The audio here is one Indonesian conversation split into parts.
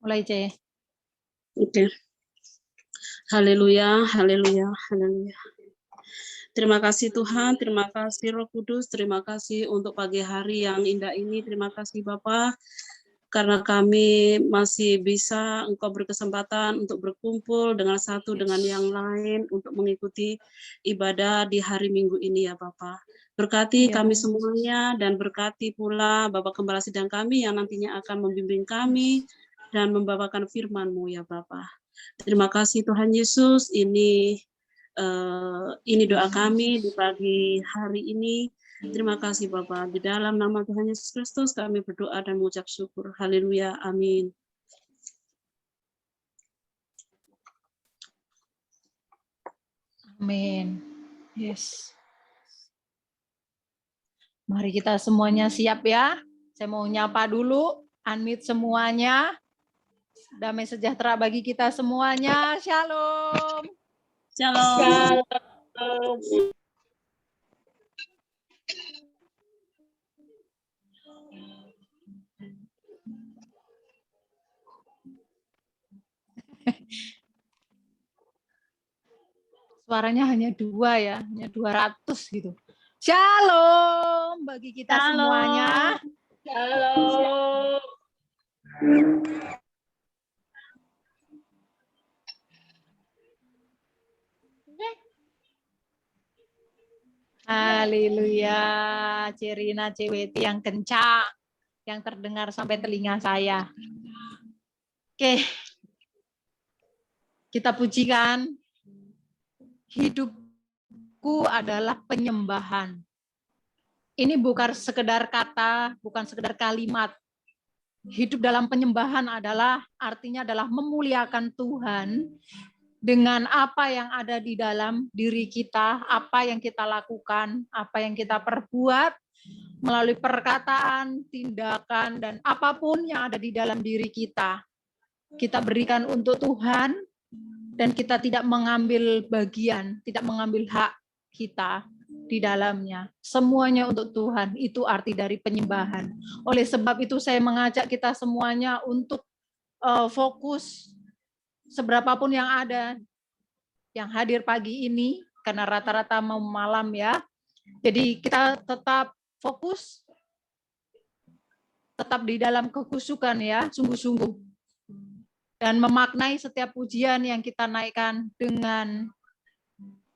Mulai, C. Oke. Haleluya, haleluya, haleluya. Terima kasih Tuhan, terima kasih Roh Kudus, terima kasih untuk pagi hari yang indah ini. Terima kasih Bapa, karena kami masih bisa Engkau berkesempatan untuk berkumpul dengan satu dengan yang lain untuk mengikuti ibadah di hari Minggu ini ya Bapa. Berkati kami semuanya dan berkati pula Bapak Gembala Sidang kami yang nantinya akan membimbing kami dan membawakan firman-Mu ya Bapa. Terima kasih Tuhan Yesus, ini doa kami di pagi hari ini. Terima kasih Bapak. Di dalam nama Tuhan Yesus Kristus kami berdoa dan mengucap syukur. Haleluya. Amin. Amin. Yes. Mari kita semuanya siap ya. Saya mau nyapa dulu. Unmute semuanya. Damai sejahtera bagi kita semuanya. Shalom. Shalom. Suaranya hanya 2 ya, hanya 200 gitu. Shalom bagi kita semuanya. Shalom. Haleluya, Cerina Ceweti yang kencang, yang terdengar sampai telinga saya. Oke, kita pujikan. Hidupku adalah penyembahan. Ini bukan sekedar kata, bukan sekedar kalimat. Hidup dalam penyembahan artinya adalah memuliakan Tuhan dengan apa yang ada di dalam diri kita, apa yang kita lakukan, apa yang kita perbuat, melalui perkataan, tindakan, dan apapun yang ada di dalam diri kita. Kita berikan untuk Tuhan, dan kita tidak mengambil bagian, tidak mengambil hak kita di dalamnya. Semuanya untuk Tuhan, itu arti dari penyembahan. Oleh sebab itu saya mengajak kita semuanya untuk fokus seberapapun yang ada, yang hadir pagi ini, karena rata-rata mau malam ya. Jadi kita tetap fokus, tetap di dalam kekusukan ya, sungguh-sungguh. Dan memaknai setiap pujian yang kita naikkan dengan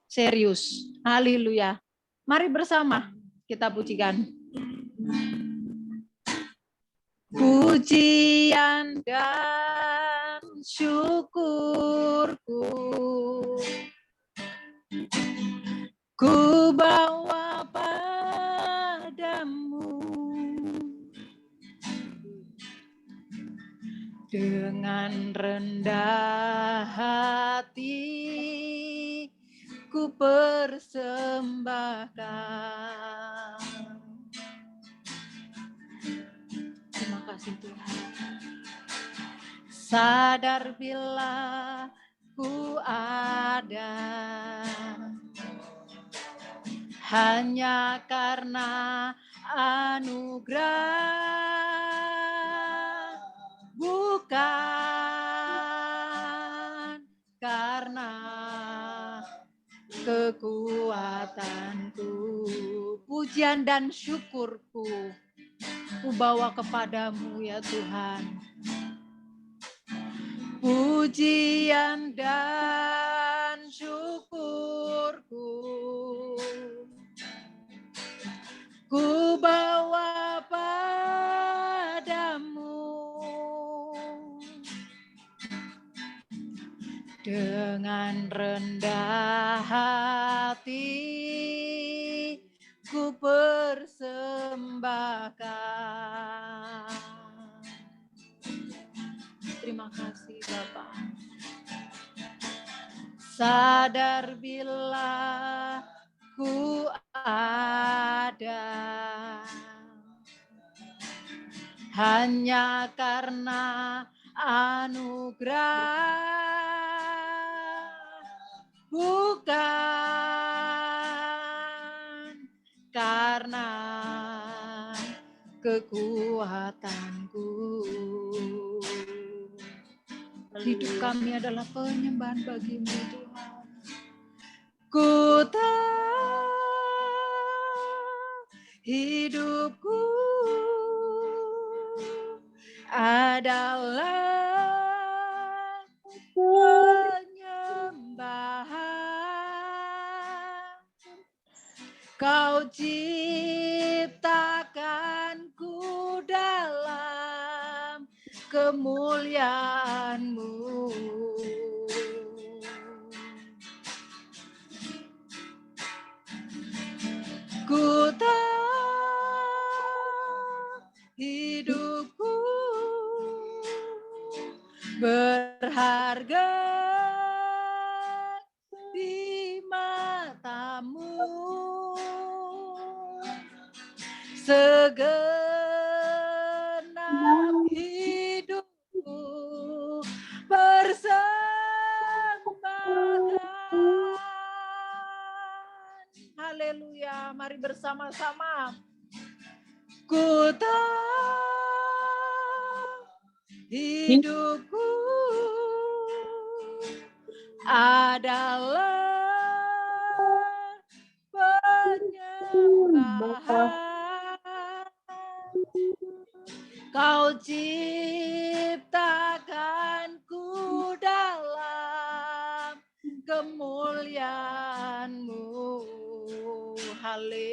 serius. Haleluya. Mari bersama kita pujikan. Pujian dan syukurku ku bawa padamu dengan rendah hati ku persembahkan. Terima kasih Tuhan. Sadar bila ku ada hanya karena anugerah, bukan karena kekuatanku. Pujian dan syukurku ku bawa kepadamu ya Tuhan. Pujian dan syukurku ku bawa padamu dengan rendah hati ku persembahkan. Terima kasih Bapak. Sadar bila ku ada hanya karena anugerah, bukan karena kekuatanku. Hidup kami adalah penyembahan bagi-Mu Tuhan. Ku tahu hidupku adalah penyembahan. Kau ciptakanku dalam kemuliaan-Mu. Ku tahu hidupku berharga di mata-Mu. Segenap hidupku persembahkan. Haleluya, mari bersama-sama. Ku tahu hidupku adalah penyembahan. Kau ciptakanku dalam kemuliaan-Mu. Haleluya.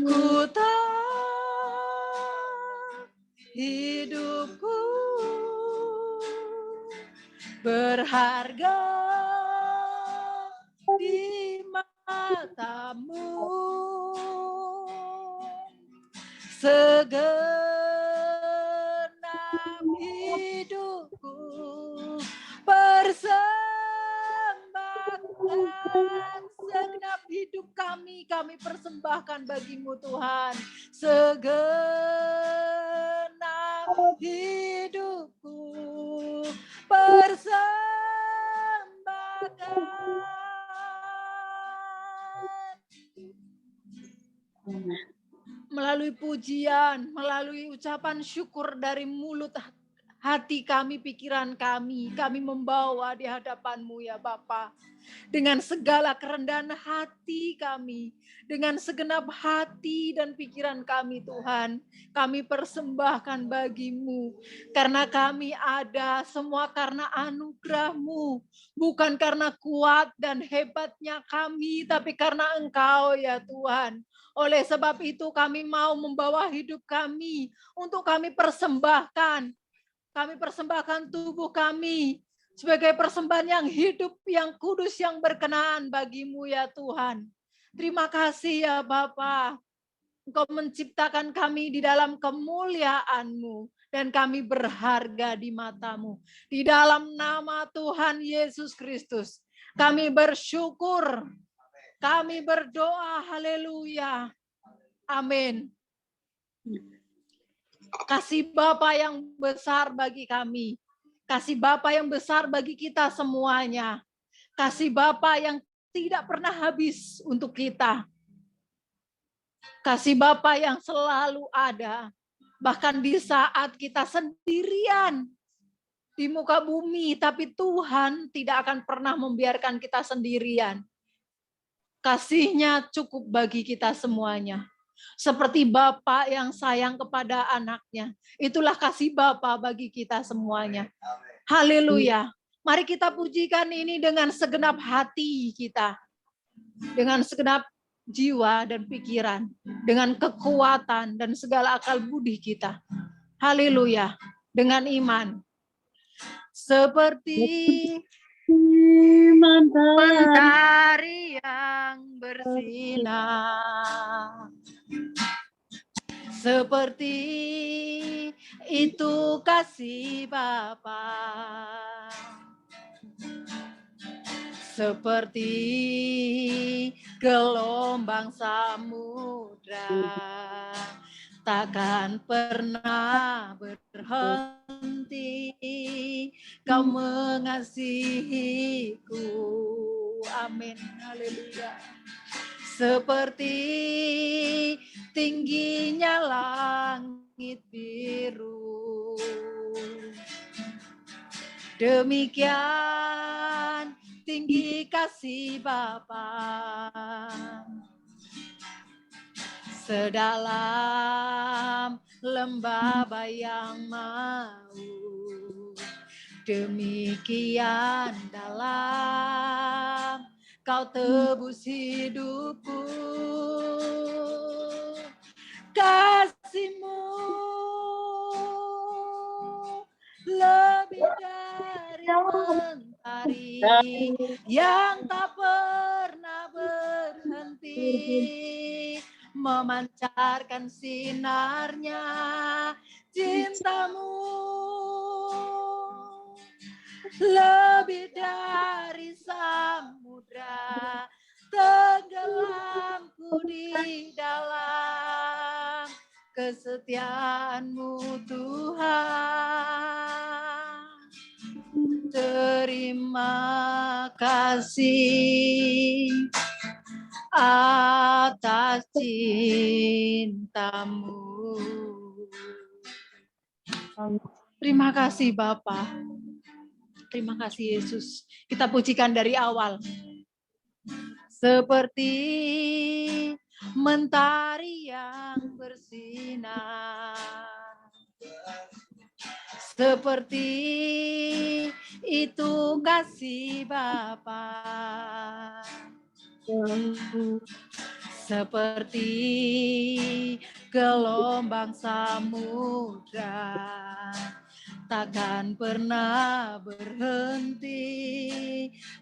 Ku tahu hidupku berharga di mata-Mu. Segenap hidupku persembahkan. Segenap hidup kami persembahkan bagi-Mu Tuhan. Segenap hidupku persembahkan. Melalui pujian, melalui ucapan syukur dari mulut hati kami, pikiran kami membawa di hadapan-Mu ya Bapa. Dengan segala kerendahan hati kami, dengan segenap hati dan pikiran kami Tuhan, kami persembahkan bagi-Mu. Karena kami ada semua karena anugerah-Mu, bukan karena kuat dan hebatnya kami, tapi karena Engkau ya Tuhan. Oleh sebab itu kami mau membawa hidup kami untuk kami persembahkan. Kami persembahkan tubuh kami sebagai persembahan yang hidup, yang kudus, yang berkenan bagi-Mu ya Tuhan. Terima kasih ya Bapa. Engkau menciptakan kami di dalam kemuliaan-Mu dan kami berharga di mata-Mu. Di dalam nama Tuhan Yesus Kristus kami bersyukur. Kami berdoa, haleluya. Amin. Kasih Bapa yang besar bagi kami. Kasih Bapa yang besar bagi kita semuanya. Kasih Bapa yang tidak pernah habis untuk kita. Kasih Bapa yang selalu ada. Bahkan di saat kita sendirian di muka bumi, tapi Tuhan tidak akan pernah membiarkan kita sendirian. Kasih-Nya cukup bagi kita semuanya. Seperti Bapa yang sayang kepada anaknya. Itulah kasih Bapa bagi kita semuanya. Haleluya. Mari kita pujikan ini dengan segenap hati kita. Dengan segenap jiwa dan pikiran. Dengan kekuatan dan segala akal budi kita. Haleluya. Dengan iman. Seperti mentari yang bersinar, seperti itu kasih Bapa, seperti gelombang samudra, takkan pernah berhenti Kau mengasihiku. Amin. Haleluya. Seperti tingginya langit langit biru. Demikian tinggi kasih Bapa, sedalam lembah bayang mau, demikian dalam Kau tebus hidupku. Kasih-Mu lebih dari mentari yang tak pernah berhenti, memancarkan sinarnya. Cinta-Mu lebih dari samudra, tenggelamku di dalam kesetiaan-Mu Tuhan. Terima kasih atas cinta-Mu. Terima kasih Bapa. Terima kasih Yesus. Kita pujikan dari awal. Seperti mentari yang bersinar, seperti itu kasih Bapa, seperti gelombang samudra, takkan pernah berhenti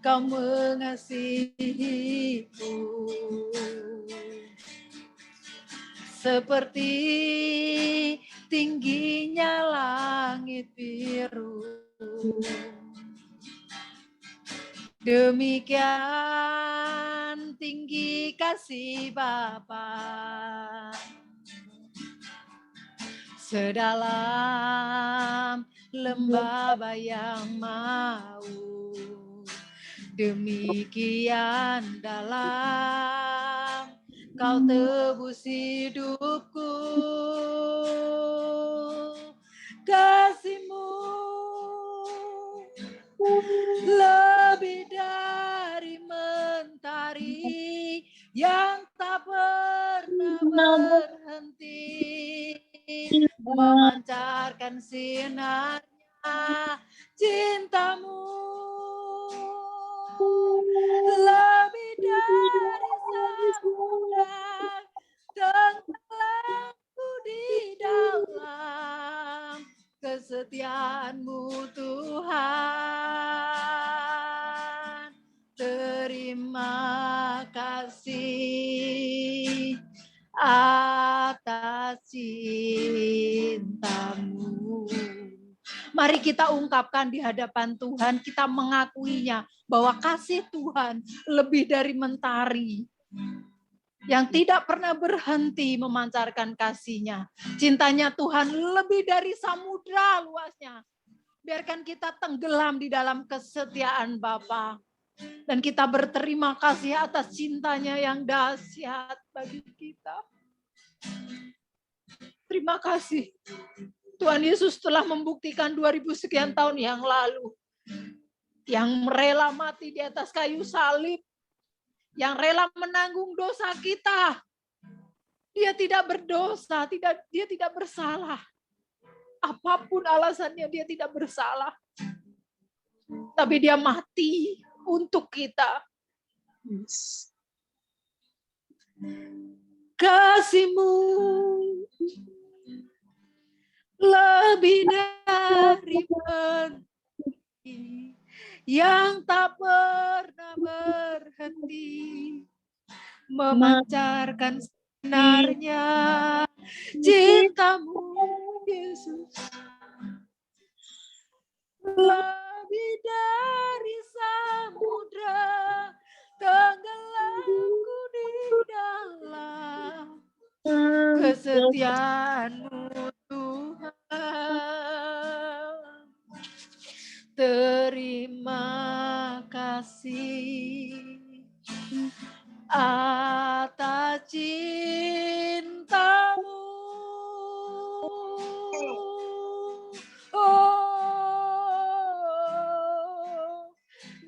Kau mengasihiku. Seperti tingginya langit biru, demikian tinggi kasih Bapa, sedalam lembah bayang mau, demikian dalam Kau tebus hidupku. Kasih-Mu lebih dari mentari yang tak pernah berhenti, memancarkan sinarnya. Cinta-Mu lebih dari samudra, tenggelamku di dalam kesetiaan-Mu Tuhan. Terima kasih atas cinta-Mu. Mari kita ungkapkan di hadapan Tuhan, kita mengakuinya bahwa kasih Tuhan lebih dari mentari yang tidak pernah berhenti memancarkan kasih-Nya. Cintanya Tuhan lebih dari samudra luasnya. Biarkan kita tenggelam di dalam kesetiaan Bapa. Dan kita berterima kasih atas cintanya yang dahsyat bagi kita. Terima kasih. Tuhan Yesus telah membuktikan 2000 sekian tahun yang lalu. Yang rela mati di atas kayu salib. Yang rela menanggung dosa kita. Dia tidak berdosa, dia tidak bersalah. Apapun alasannya dia tidak bersalah. Tapi dia mati untuk kita. Kasih-Mu lebih dari mentari yang tak pernah berhenti, memancarkan sinarnya. Cinta-Mu Yesus lebih dari samudra, tenggelamku di dalam kesetiaan-Mu Tuhan. Terima kasih atas cinta-Mu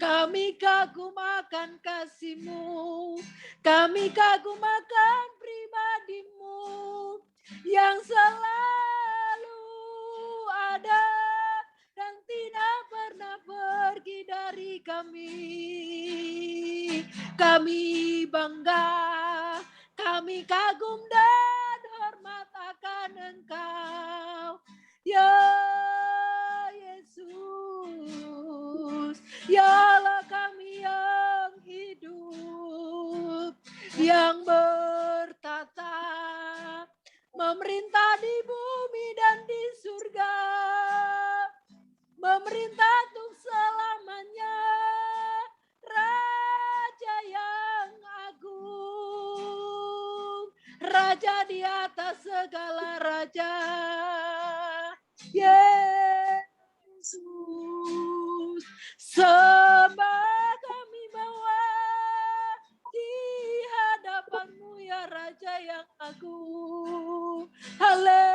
Kami kagum akan kasih-Mu, kami kagum akan pribadi-Mu yang selalu ada dan tidak pernah pergi dari kami. Kami bangga, kami kagum dan hormat akan Engkau, ya Yesus, ya Allah kami yang hidup, yang bertata, memerintah di bumi dan di surga, memerintah untuk selamanya, Raja yang agung, Raja di atas segala raja, Yesus. Sembah kami bawa di hadapan-Mu ya Raja yang agung. Haleluya.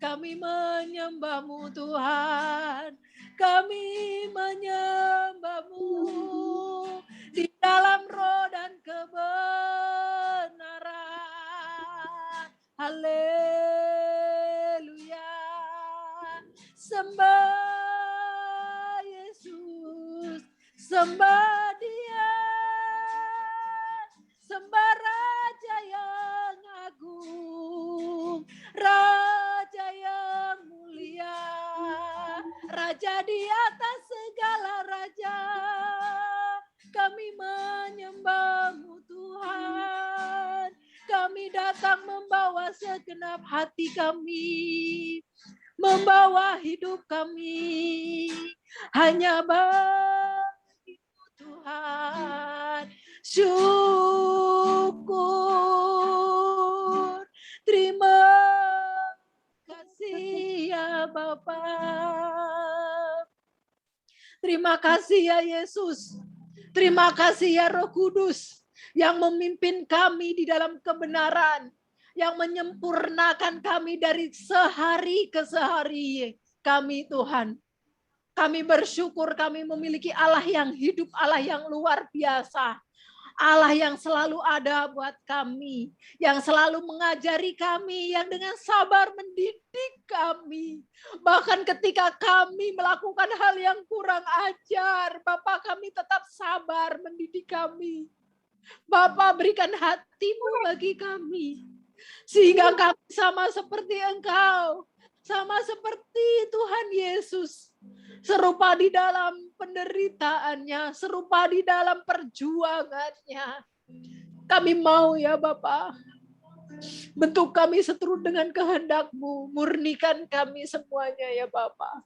Kami menyembah-Mu Tuhan. Kami menyembah-Mu di dalam roh dan kebenaran. Haleluya. Sembah Yesus, sembah Dia, sembah Raja yang agung, Raja yang mulia, Raja di atas segala raja. Kami menyembah-Mu Tuhan, kami datang membawa segenap hati kami, membawa hidup kami hanya bagi-Mu Tuhan. Syukur, terima kasih ya Bapa. Terima kasih ya Yesus. Terima kasih ya Roh Kudus yang memimpin kami di dalam kebenaran, yang menyempurnakan kami dari sehari ke sehari kami Tuhan. Kami bersyukur kami memiliki Allah yang hidup, Allah yang luar biasa. Allah yang selalu ada buat kami, yang selalu mengajari kami, yang dengan sabar mendidik kami. Bahkan ketika kami melakukan hal yang kurang ajar, Bapa kami tetap sabar mendidik kami. Bapa berikan hati-Mu bagi kami, sehingga kami sama seperti Engkau, sama seperti Tuhan Yesus, serupa di dalam penderitaannya, serupa di dalam perjuangannya. Kami mau ya Bapa, bentuk kami seturut dengan kehendak-Mu, murnikan kami semuanya ya Bapa.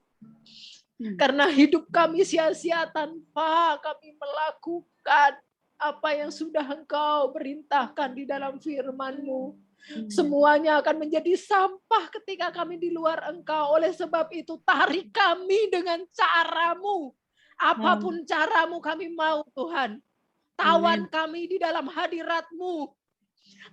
Karena hidup kami sia-sia tanpa kami melakukan apa yang sudah Engkau perintahkan di dalam firman-Mu. Semuanya akan menjadi sampah ketika kami di luar Engkau. Oleh sebab itu tarik kami dengan cara-Mu. Apapun cara-Mu kami mau Tuhan. Tawan kami di dalam hadirat-Mu.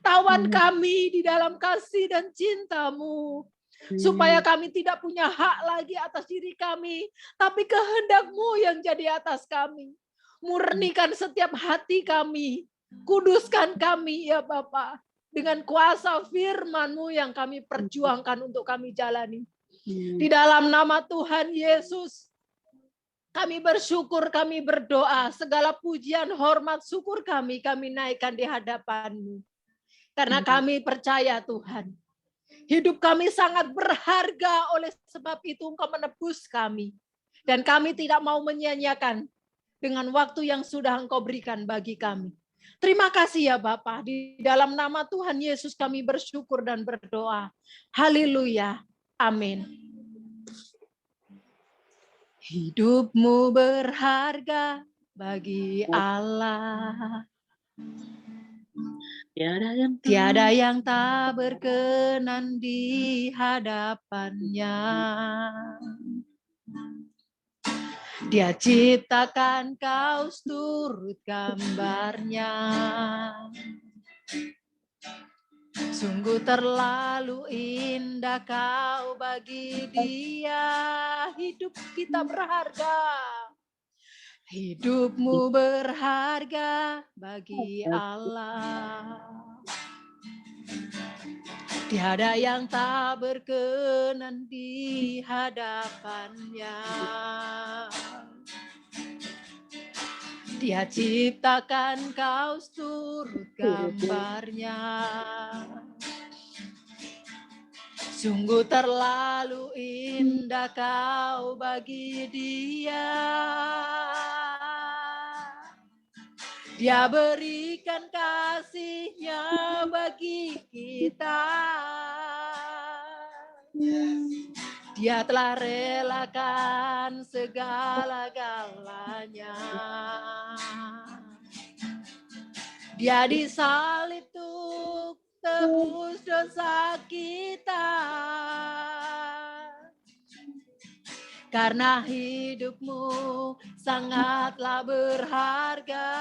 Tawan kami di dalam kasih dan cinta-Mu. Supaya kami tidak punya hak lagi atas diri kami. Tapi kehendak-Mu yang jadi atas kami. Murnikan setiap hati kami. Kuduskan kami ya Bapa. Dengan kuasa firman-Mu yang kami perjuangkan untuk kami jalani. Di dalam nama Tuhan Yesus, kami bersyukur, kami berdoa, segala pujian, hormat, syukur kami naikkan di hadapan-Mu. Karena kami percaya Tuhan, hidup kami sangat berharga, oleh sebab itu Engkau menebus kami. Dan kami tidak mau menyia-nyiakan dengan waktu yang sudah Engkau berikan bagi kami. Terima kasih ya Bapa. Di dalam nama Tuhan Yesus kami bersyukur dan berdoa. Haleluya. Amin. Hidup-Mu berharga bagi Allah. Tiada yang tak berkenan di hadapan-Nya. Dia ciptakan kau turut gambarnya. Sungguh terlalu indah kau bagi dia, hidup kita berharga. Hidupmu berharga bagi Allah. Tiada yang tak berkenan di hadapannya. Dia ciptakan kau turut gambarnya. Sungguh terlalu indah kau bagi dia. Dia berikan kasih-Nya bagi kita. Dia telah relakan segala-galanya. Dia disalib untuk tebus dosa kita. Karena hidupmu sangatlah berharga.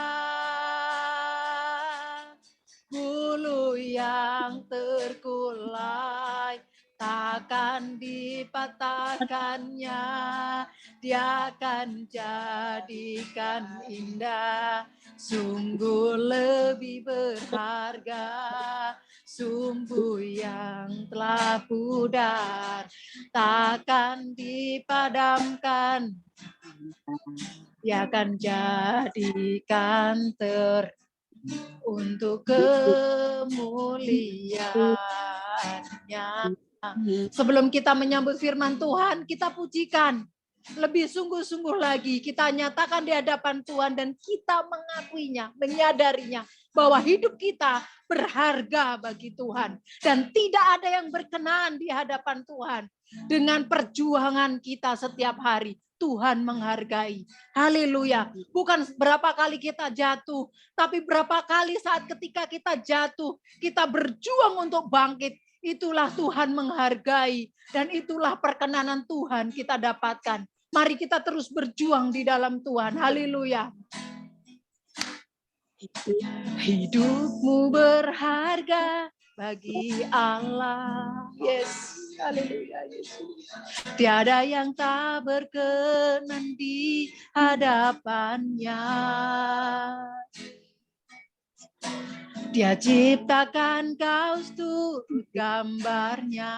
Bulu yang terkulai takkan dipatahkannya. Dia akan jadikan indah. Sungguh lebih berharga sumbu yang telah pudar, takkan dipadamkan. Dia akan jadikan untuk kemuliaan-Nya. Sebelum kita menyambut firman Tuhan, kita pujikan. Lebih sungguh-sungguh lagi kita nyatakan di hadapan Tuhan dan kita mengakuinya, menyadarinya bahwa hidup kita berharga bagi Tuhan dan tidak ada yang berkenan di hadapan Tuhan. Dengan perjuangan kita setiap hari, Tuhan menghargai. Haleluya. Bukan berapa kali kita jatuh, tapi berapa kali saat ketika kita jatuh, kita berjuang untuk bangkit. Itulah Tuhan menghargai dan itulah perkenanan Tuhan kita dapatkan. Mari kita terus berjuang di dalam Tuhan. Haleluya. Hidupmu berharga bagi Allah. Yes. Haleluya Yesus. Tiada yang tak berkenan di hadapannya. Dia ciptakan kau turut gambarnya.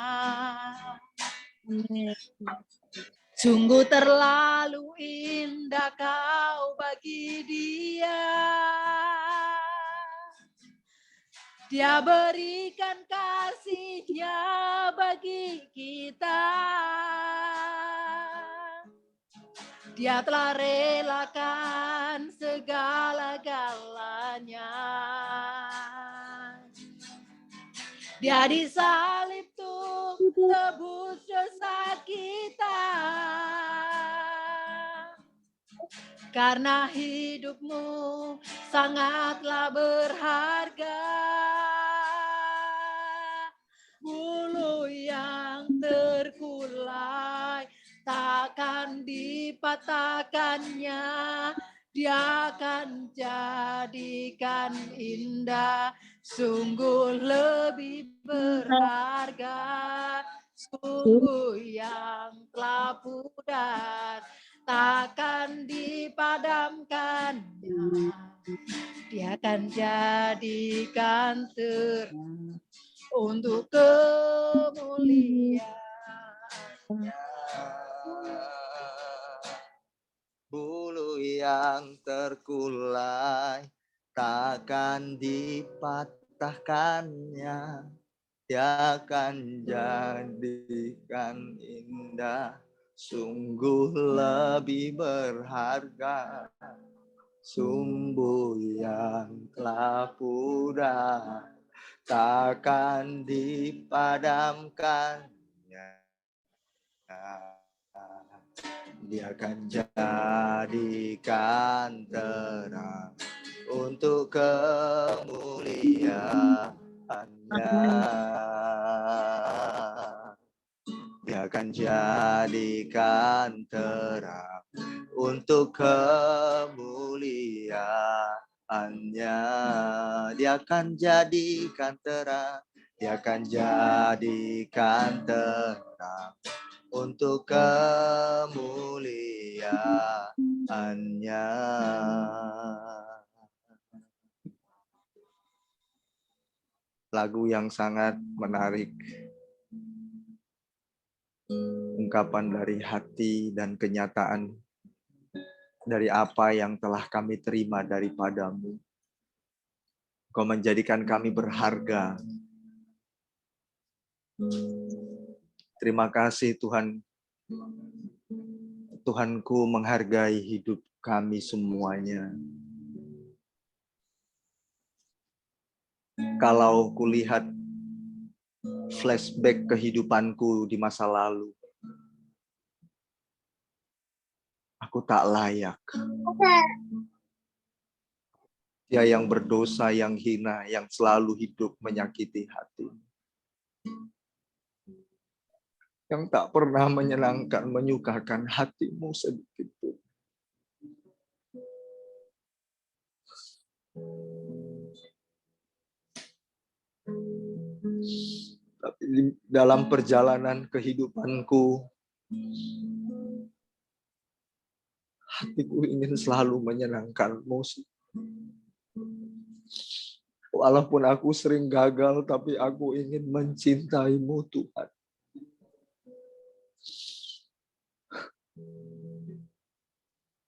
Sungguh terlalu indah kau bagi dia. Dia berikan kasih-Nya bagi kita. Dia telah relakan segala-galanya. Dia disalib untuk tebus dosa kita. Karena hidupmu sangatlah berharga. Bulu yang terkulai takkan dipatahkannya. Dia akan jadikan indah. Sungguh lebih berharga. Sungguh yang telah pudar takkan dipadamkannya. Dia akan jadikan terang untuk kemuliaan-Nya. Bulu yang terkulai takkan dipatahkannya. Dia akan jadikan indah. Sungguh lebih berharga sumbu yang telah pudar, takkan dipadamkannya. Dia akan jadikan terang untuk kemuliaan-Nya. Dia akan jadikan terang untuk kemuliaan-Nya. Dia akan jadikan terang. Dia akan jadikan terang untuk kemuliaan-Nya. Lagu yang sangat menarik. Ungkapan dari hati dan kenyataan dari apa yang telah kami terima daripada-Mu. Kau menjadikan kami berharga. Terima kasih Tuhan. Tuhanku menghargai hidup kami semuanya. Kalau kulihat flashback kehidupanku di masa lalu, aku tak layak. Dia yang berdosa, yang hina, yang selalu hidup menyakiti hati. Yang tak pernah menyenangkan, menyukakan hati-Mu sedikit pun. Tapi dalam perjalanan kehidupanku, hatiku ingin selalu menyenangkan-Mu. Walaupun aku sering gagal, tapi aku ingin mencintai-Mu, Tuhan.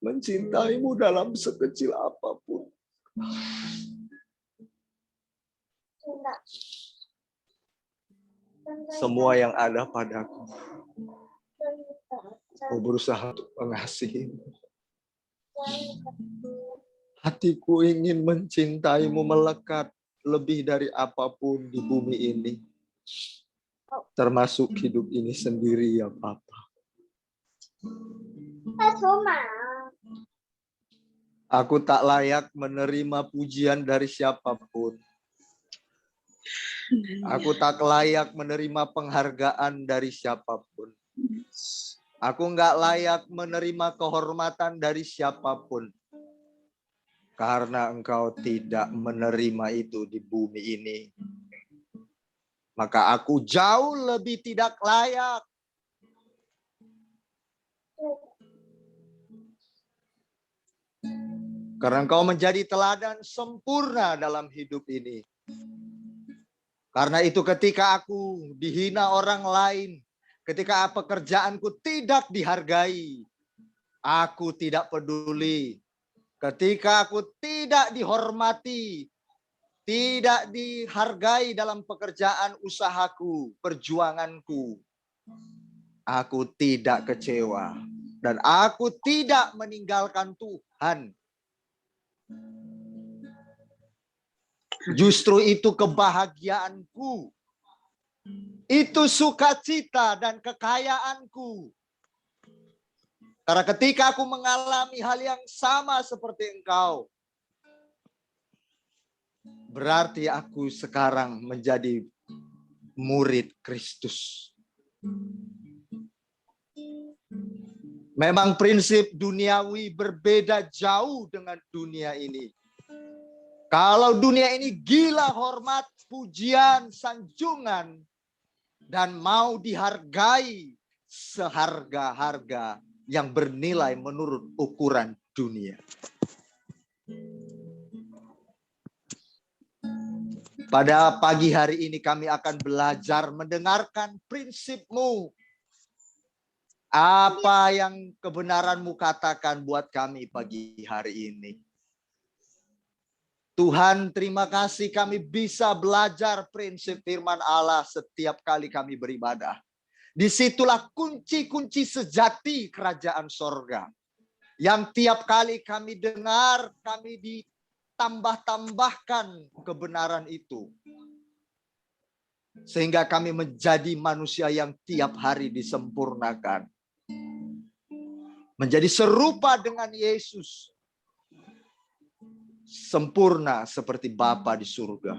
Mencintai-Mu dalam sekecil apapun. Semua yang ada padaku, aku berusaha untuk mengasihi-Mu. Hatiku ingin mencintai-Mu melekat lebih dari apapun di bumi ini. Termasuk hidup ini sendiri ya Bapa. Aku tak layak menerima pujian dari siapapun. Aku tak layak menerima penghargaan dari siapapun. Aku nggak layak menerima kehormatan dari siapapun. Karena Engkau tidak menerima itu di bumi ini. Maka aku jauh lebih tidak layak. Karena Engkau menjadi teladan sempurna dalam hidup ini. Karena itu ketika aku dihina orang lain, ketika pekerjaanku tidak dihargai, aku tidak peduli. Ketika aku tidak dihormati, tidak dihargai dalam pekerjaan usahaku, perjuanganku, aku tidak kecewa. Dan aku tidak meninggalkan Tuhan. Justru itu kebahagiaanku. Itu sukacita dan kekayaanku. Karena ketika aku mengalami hal yang sama seperti Engkau, berarti aku sekarang menjadi murid Kristus. Memang prinsip duniawi berbeda jauh dengan dunia ini. Kalau dunia ini gila hormat, pujian, sanjungan, dan mau dihargai seharga-harga yang bernilai menurut ukuran dunia. Pada pagi hari ini kami akan belajar mendengarkan prinsip-Mu. Apa yang kebenaran-Mu katakan buat kami pagi hari ini. Tuhan, terima kasih kami bisa belajar prinsip firman Allah setiap kali kami beribadah. Disitulah kunci-kunci sejati kerajaan sorga. Yang tiap kali kami dengar, kami ditambah-tambahkan kebenaran itu. Sehingga kami menjadi manusia yang tiap hari disempurnakan. Menjadi serupa dengan Yesus. Sempurna seperti Bapa di surga.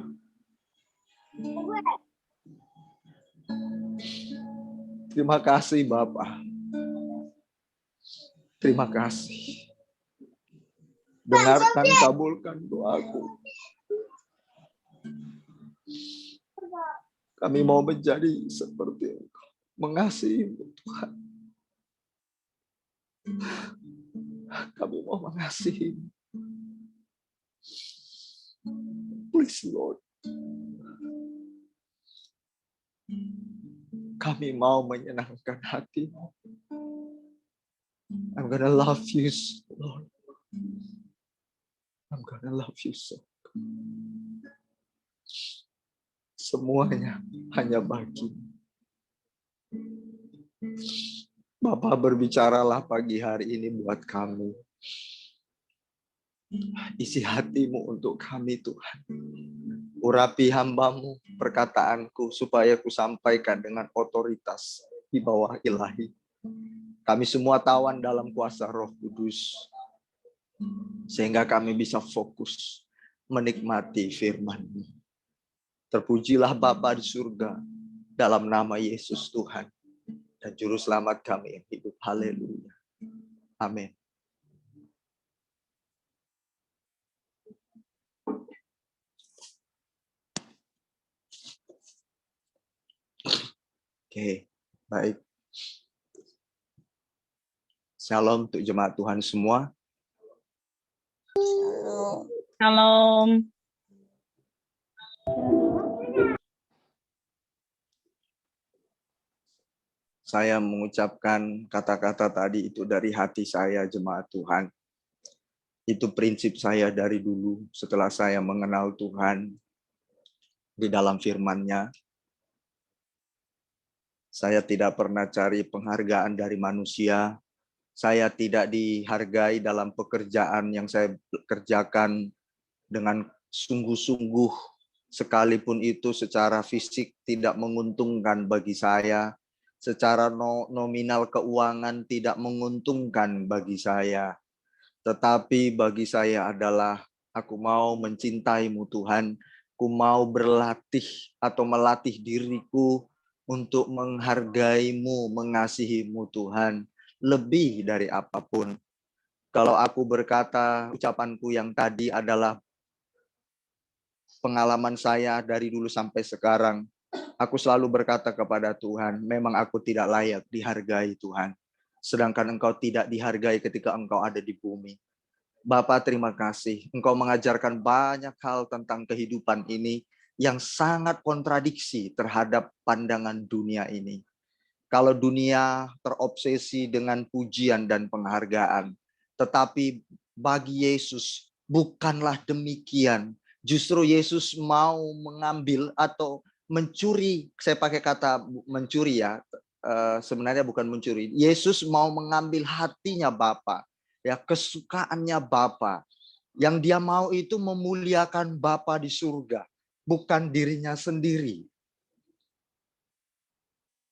Terima kasih Bapa. Terima kasih. Dengarkan, kabulkan doaku. Kami mau menjadi seperti Engkau, mengasihi-Mu Tuhan. Kami mau mengasihi. Please Lord. Kami mau menyenangkan hati-Mu. I'm gonna love you, Lord. I'm gonna love you so. Semuanya hanya bagi-Mu. Bapa, berbicaralah pagi hari ini buat kami. Isi hati-Mu untuk kami Tuhan. Urapi hamba-Mu, perkataanku, supaya ku sampaikan dengan otoritas di bawah ilahi. Kami semua tawan dalam kuasa Roh Kudus. Sehingga kami bisa fokus menikmati firman-Mu. Terpujilah Bapa di surga, dalam nama Yesus Tuhan dan Juru Selamat kami yang hidup. Haleluya. Amin. Oke, baik. Shalom untuk jemaat Tuhan semua. Shalom. Saya mengucapkan kata-kata tadi itu dari hati saya, jemaat Tuhan. Itu prinsip saya dari dulu setelah saya mengenal Tuhan di dalam firman-Nya. Saya tidak pernah cari penghargaan dari manusia. Saya tidak dihargai dalam pekerjaan yang saya kerjakan dengan sungguh-sungguh, sekalipun itu secara fisik tidak menguntungkan bagi saya. Secara nominal keuangan tidak menguntungkan bagi saya. Tetapi bagi saya adalah aku mau mencintai-Mu Tuhan. Aku mau berlatih atau melatih diriku untuk menghargai-Mu, mengasihi-Mu Tuhan. Lebih dari apapun. Kalau aku berkata, ucapanku yang tadi adalah pengalaman saya dari dulu sampai sekarang. Aku selalu berkata kepada Tuhan, memang aku tidak layak dihargai Tuhan. Sedangkan Engkau tidak dihargai ketika Engkau ada di bumi. Bapa, terima kasih. Engkau mengajarkan banyak hal tentang kehidupan ini yang sangat kontradiksi terhadap pandangan dunia ini. Kalau dunia terobsesi dengan pujian dan penghargaan, tetapi bagi Yesus bukanlah demikian. Justru Yesus mau mengambil atau mencuri, saya pakai kata mencuri ya, sebenarnya bukan mencuri. Yesus mau mengambil hatinya Bapa, ya, kesukaannya Bapa. Yang dia mau itu memuliakan Bapa di surga, bukan dirinya sendiri.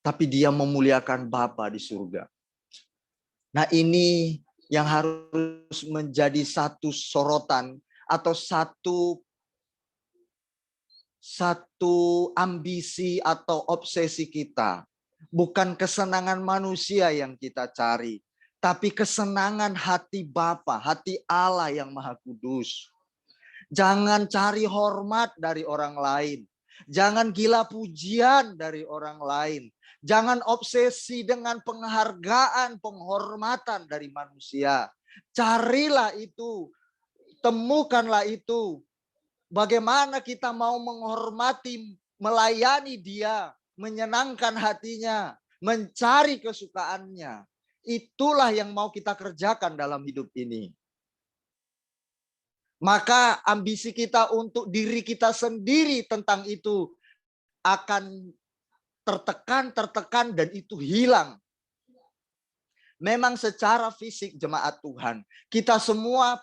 Tapi dia memuliakan Bapa di surga. Nah, ini yang harus menjadi satu sorotan atau satu ambisi atau obsesi kita. Bukan kesenangan manusia yang kita cari, tapi kesenangan hati Bapa, hati Allah yang Maha Kudus. Jangan cari hormat dari orang lain. Jangan gila pujian dari orang lain. Jangan obsesi dengan penghargaan, penghormatan dari manusia. Carilah itu, temukanlah itu. Bagaimana kita mau menghormati, melayani dia, menyenangkan hatinya, mencari kesukaannya. Itulah yang mau kita kerjakan dalam hidup ini. Maka ambisi kita untuk diri kita sendiri tentang itu akan tertekan, dan itu hilang. Memang secara fisik jemaat Tuhan, kita semua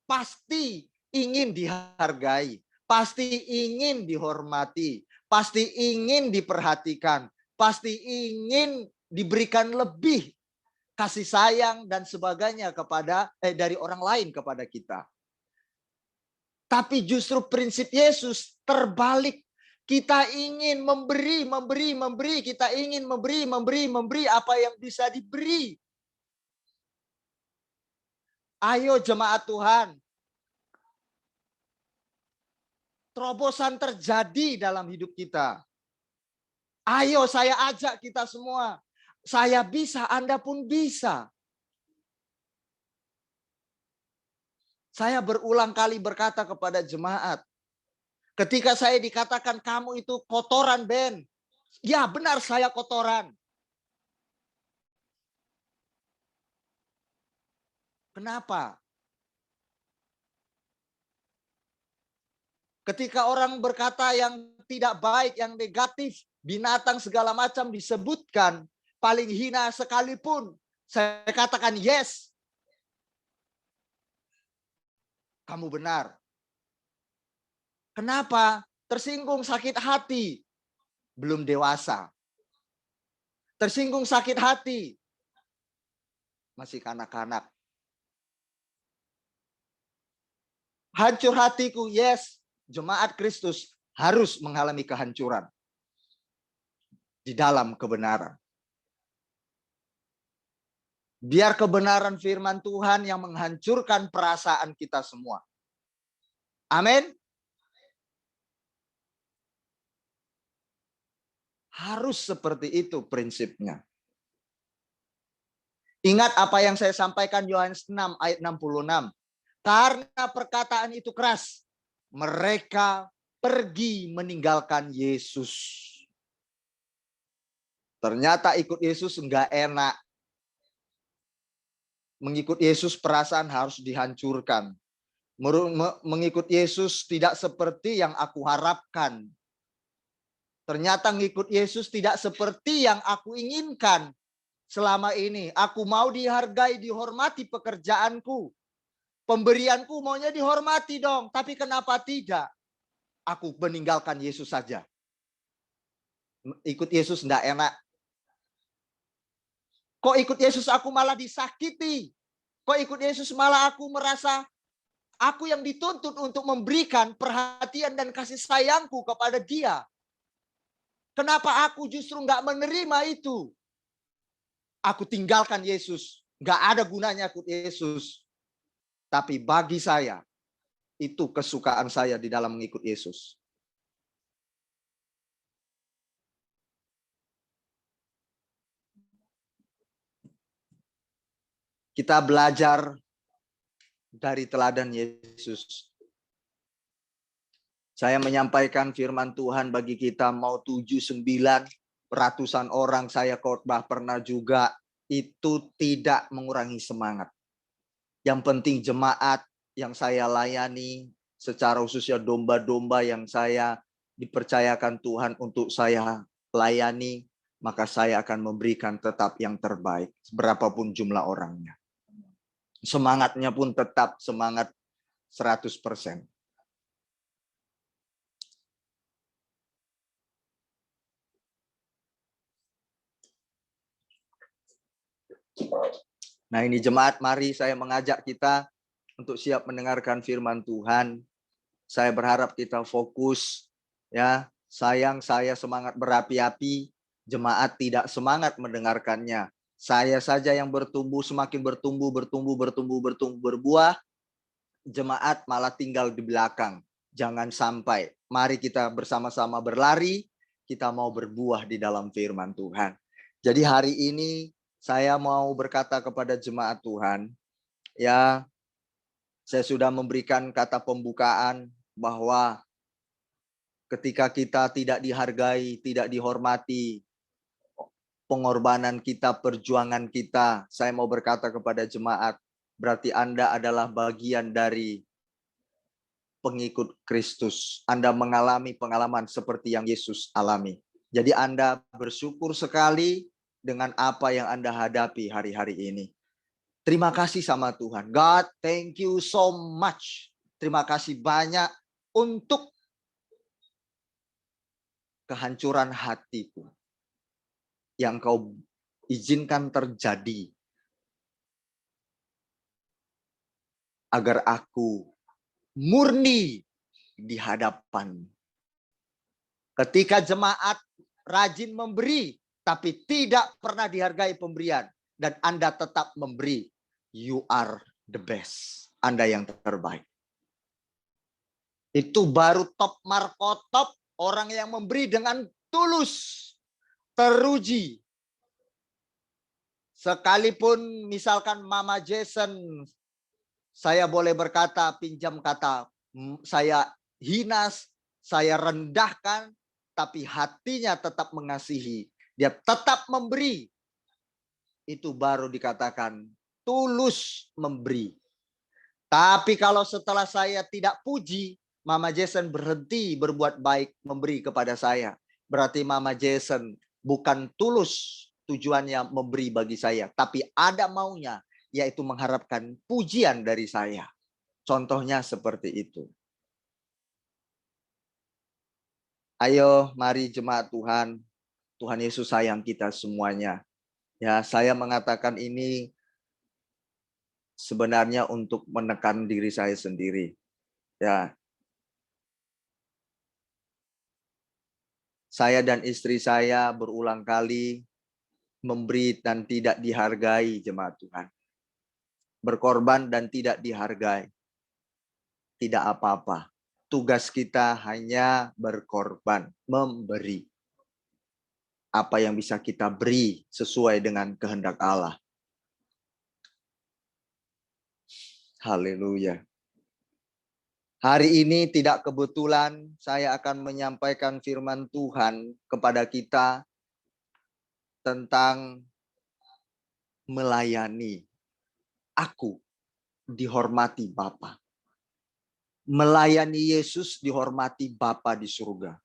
pasti ingin dihargai, pasti ingin dihormati, pasti ingin diperhatikan, pasti ingin diberikan lebih kasih sayang dan sebagainya kepada dari orang lain kepada kita. Tapi justru prinsip Yesus terbalik. Kita ingin memberi, kita ingin memberi apa yang bisa diberi. Ayo jemaat Tuhan. Terobosan terjadi dalam hidup kita. Ayo saya ajak kita semua. Saya bisa, Anda pun bisa. Saya berulang kali berkata kepada jemaat, ketika saya dikatakan kamu itu kotoran, Ben. Ya benar, saya kotoran. Kenapa? Ketika orang berkata yang tidak baik, yang negatif, binatang segala macam disebutkan, paling hina sekalipun, saya katakan yes. Kamu benar. Kenapa? Tersinggung, sakit hati. Belum dewasa. Tersinggung, sakit hati. Masih kanak-kanak. Hancur hatiku, yes. Jemaat Kristus harus mengalami kehancuran di dalam kebenaran. Biar kebenaran firman Tuhan yang menghancurkan perasaan kita semua. Amin. Harus seperti itu prinsipnya. Ingat apa yang saya sampaikan Yohanes 6 ayat 66. Karena perkataan itu keras, mereka pergi meninggalkan Yesus. Ternyata ikut Yesus enggak enak. Mengikut Yesus perasaan harus dihancurkan. Mengikut Yesus tidak seperti yang aku harapkan. Ternyata mengikut Yesus tidak seperti yang aku inginkan. Selama ini aku mau dihargai, dihormati pekerjaanku. Pemberianku maunya dihormati dong. Tapi kenapa tidak? Aku meninggalkan Yesus saja. Ikut Yesus enggak enak. Kok ikut Yesus aku malah disakiti? Kok ikut Yesus malah aku merasa aku yang dituntut untuk memberikan perhatian dan kasih sayangku kepada dia? Kenapa aku justru nggak menerima itu? Aku tinggalkan Yesus. Nggak ada gunanya ikut Yesus. Tapi bagi saya, itu kesukaan saya di dalam mengikut Yesus. Kita belajar dari teladan Yesus. Saya menyampaikan firman Tuhan bagi kita mau 7, 9, ratusan orang saya khotbah pernah juga. Itu tidak mengurangi semangat. Yang penting jemaat yang saya layani, secara khususnya domba-domba yang saya dipercayakan Tuhan untuk saya layani, maka saya akan memberikan tetap yang terbaik, berapapun jumlah orangnya. Semangatnya pun tetap semangat 100%. Nah ini jemaat, mari saya mengajak kita untuk siap mendengarkan firman Tuhan. Saya berharap kita fokus, ya. Sayang saya semangat berapi-api, jemaat tidak semangat mendengarkannya. Saya saja yang bertumbuh, semakin bertumbuh, berbuah. Jemaat malah tinggal di belakang. Jangan sampai. Mari kita bersama-sama berlari, kita mau berbuah di dalam firman Tuhan. Jadi hari ini saya mau berkata kepada jemaat Tuhan, ya, saya sudah memberikan kata pembukaan bahwa ketika kita tidak dihargai, tidak dihormati, pengorbanan kita, perjuangan kita, saya mau berkata kepada jemaat, berarti Anda adalah bagian dari pengikut Kristus. Anda mengalami pengalaman seperti yang Yesus alami. Jadi Anda bersyukur sekali dengan apa yang Anda hadapi hari-hari ini. Terima kasih sama Tuhan. God, thank you so much. Terima kasih banyak untuk kehancuran hatiku yang Kau izinkan terjadi agar aku murni di hadapan. Ketika jemaat rajin memberi, tapi tidak pernah dihargai pemberian, dan Anda tetap memberi, you are the best. Anda yang terbaik. Itu baru top markotop, orang yang memberi dengan tulus. teruji. Sekalipun misalkan Mama Jason, saya boleh berkata, pinjam kata, saya hina, saya rendahkan, tapi hatinya tetap mengasihi. Dia tetap memberi. Itu baru dikatakan tulus memberi. Tapi kalau setelah saya tidak puji, Mama Jason berhenti berbuat baik memberi kepada saya. Berarti Mama Jason bukan tulus tujuannya memberi bagi saya, tapi ada maunya, yaitu mengharapkan pujian dari saya. Contohnya seperti itu. Ayo, mari jemaat Tuhan. Tuhan Yesus sayang kita semuanya. Ya, saya mengatakan ini sebenarnya untuk menekan diri saya sendiri. Ya. Saya dan istri saya berulang kali memberi dan tidak dihargai, jemaat Tuhan. Berkorban dan tidak dihargai. Tidak apa-apa. Tugas kita hanya berkorban, memberi. Apa yang bisa kita beri sesuai dengan kehendak Allah. Haleluya. Hari ini tidak kebetulan saya akan menyampaikan firman Tuhan kepada kita tentang melayani. Aku dihormati Bapa. Melayani Yesus dihormati Bapa di surga.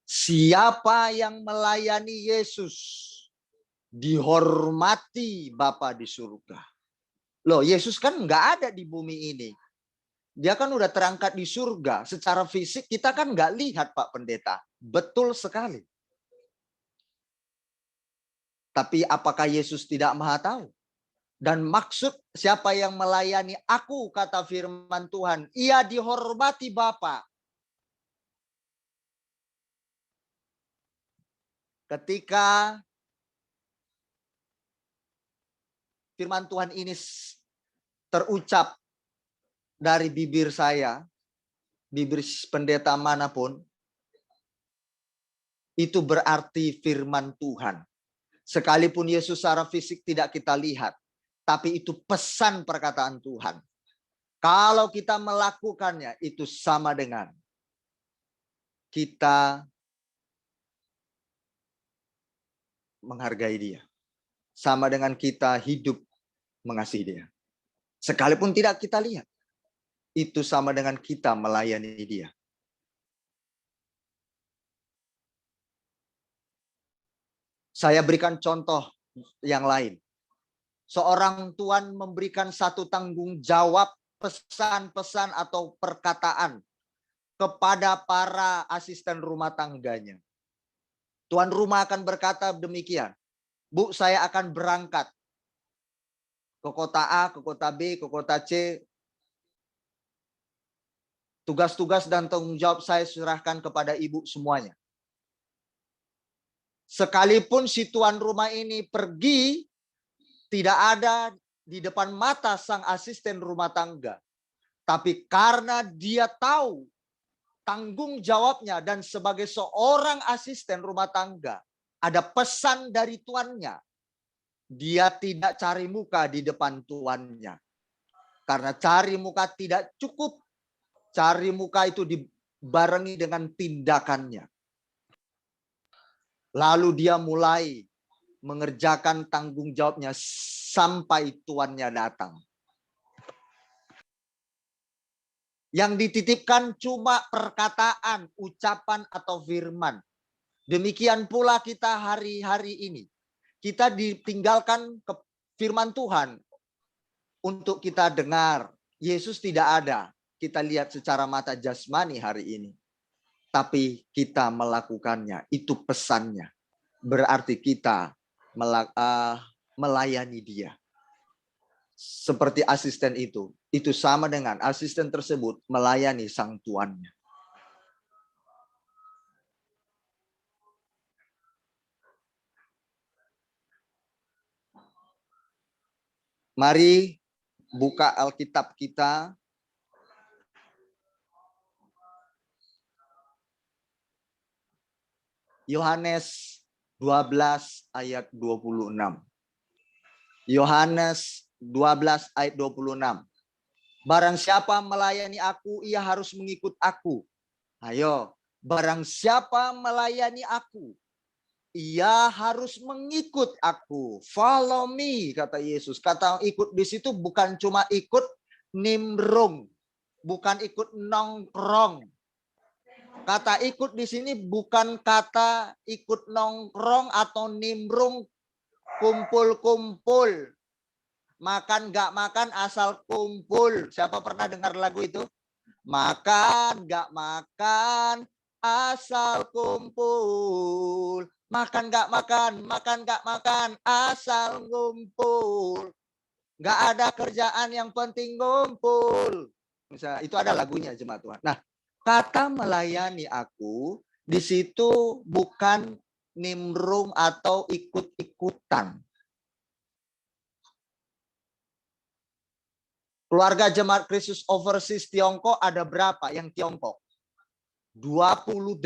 Siapa yang melayani Yesus dihormati Bapa di surga. Loh, Yesus kan nggak ada di bumi ini. Dia kan udah terangkat di surga. Secara fisik kita kan nggak lihat, Pak Pendeta. Betul sekali. Tapi apakah Yesus tidak maha tahu? Dan maksud siapa yang melayani aku, kata firman Tuhan, ia dihormati Bapa. Ketika firman Tuhan ini terucap dari bibir saya, bibir pendeta manapun, itu berarti firman Tuhan. Sekalipun Yesus secara fisik tidak kita lihat, tapi itu pesan perkataan Tuhan. Kalau kita melakukannya, itu sama dengan kita menghargai dia. Sama dengan kita hidup mengasihi dia. Sekalipun tidak kita lihat, itu sama dengan kita melayani dia. Saya berikan contoh yang lain. Seorang tuan memberikan satu tanggung jawab, pesan-pesan atau perkataan kepada para asisten rumah tangganya. Tuan rumah akan berkata demikian, Bu, saya akan berangkat ke kota A, ke kota B, ke kota C. Tugas-tugas dan tanggung jawab saya serahkan kepada ibu semuanya. Sekalipun si tuan rumah ini pergi, tidak ada di depan mata sang asisten rumah tangga. Tapi karena dia tahu tanggung jawabnya dan sebagai seorang asisten rumah tangga, ada pesan dari tuannya. Dia tidak cari muka di depan tuannya. Karena cari muka tidak cukup. Cari muka itu dibarengi dengan tindakannya. Lalu dia mulai mengerjakan tanggung jawabnya sampai tuannya datang. Yang dititipkan cuma perkataan, ucapan, atau firman. Demikian pula kita hari-hari ini. Kita ditinggalkan ke firman Tuhan untuk kita dengar. Yesus tidak ada. Kita lihat secara mata jasmani hari ini. Tapi kita melakukannya. Itu pesannya. Berarti kita melayani dia. Seperti asisten itu sama dengan asisten tersebut melayani sang tuannya. Mari buka Alkitab kita. Yohanes 12 ayat 26. Yohanes 12 ayat 26. Barang siapa melayani aku, ia harus mengikut aku. Ayo, barang siapa melayani aku, ia harus mengikut aku. Follow me, kata Yesus. Kata ikut di situ bukan cuma ikut nimrung, bukan ikut nongkrong. Kata ikut di sini bukan kata ikut nongkrong atau nimrung, kumpul-kumpul. Makan gak makan asal kumpul. Siapa pernah dengar lagu itu? Makan gak makan asal kumpul. Makan gak makan gak makan asal ngumpul. Gak ada kerjaan yang penting ngumpul. Misalnya, itu ada lagunya jemaat Tuhan. Nah, kata melayani aku di situ bukan nimrung atau ikut-ikutan. Keluarga Jemaat Kristus Overseas Tiongkok ada berapa yang Tiongkok? 28.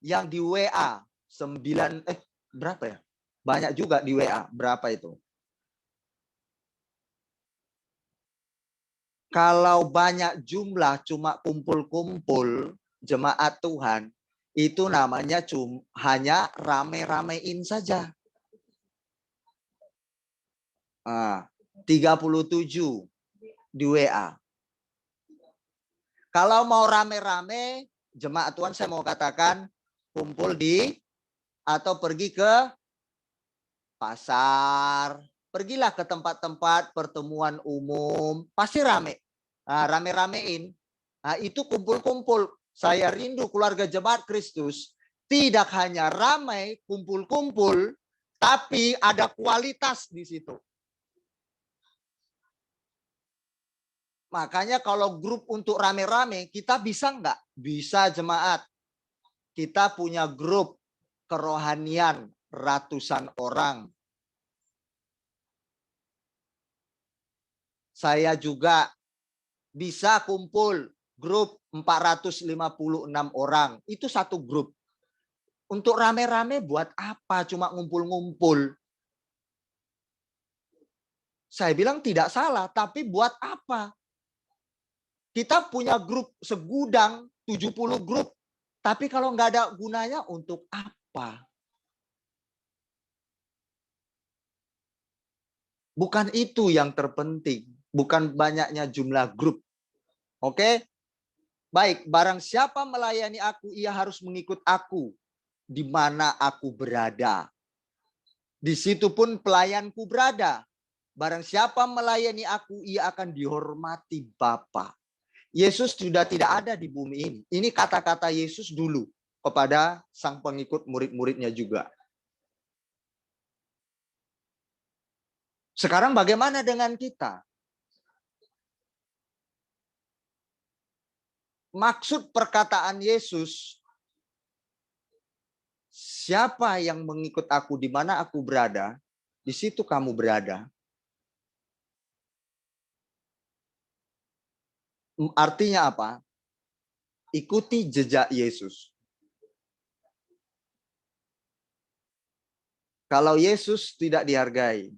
Yang di WA 9 berapa ya? Banyak juga di WA. Berapa itu? Kalau banyak jumlah cuma kumpul-kumpul jemaat Tuhan, itu namanya hanya rame-ramein saja. 37 di WA. Kalau mau rame-rame, jemaat Tuhan saya mau katakan kumpul di atau pergi ke pasar. Pergilah ke tempat-tempat pertemuan umum, pasti rame. Nah, rame-ramein. Nah, itu kumpul-kumpul. Saya rindu keluarga Jemaat Kristus tidak hanya ramai kumpul-kumpul, tapi ada kualitas di situ. Makanya kalau grup untuk rame-rame, kita bisa nggak? Bisa jemaat. Kita punya grup kerohanian ratusan orang. Saya juga bisa kumpul grup 456 orang. Itu satu grup. Untuk rame-rame buat apa? Cuma ngumpul-ngumpul. Saya bilang tidak salah, tapi buat apa? Kita punya grup segudang, 70 grup. Tapi kalau nggak ada gunanya, untuk apa? Bukan itu yang terpenting. Bukan banyaknya jumlah grup. Oke? Baik, barang siapa melayani aku, ia harus mengikut aku. Di mana aku berada. Di situ pun pelayanku berada. Barang siapa melayani aku, ia akan dihormati Bapa. Yesus sudah tidak ada di bumi ini. Ini kata-kata Yesus dulu kepada sang pengikut murid-muridnya juga. Sekarang bagaimana dengan kita? Maksud perkataan Yesus, siapa yang mengikut aku di mana aku berada, di situ kamu berada. Artinya apa? Ikuti jejak Yesus. Kalau Yesus tidak dihargai,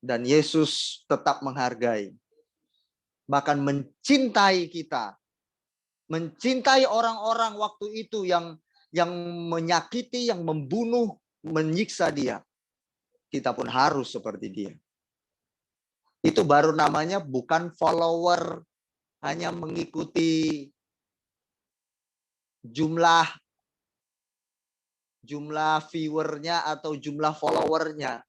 dan Yesus tetap menghargai, bahkan mencintai kita, mencintai orang-orang waktu itu yang menyakiti, yang membunuh, menyiksa dia, kita pun harus seperti dia. Itu baru namanya bukan follower, hanya mengikuti jumlah viewernya atau jumlah followernya.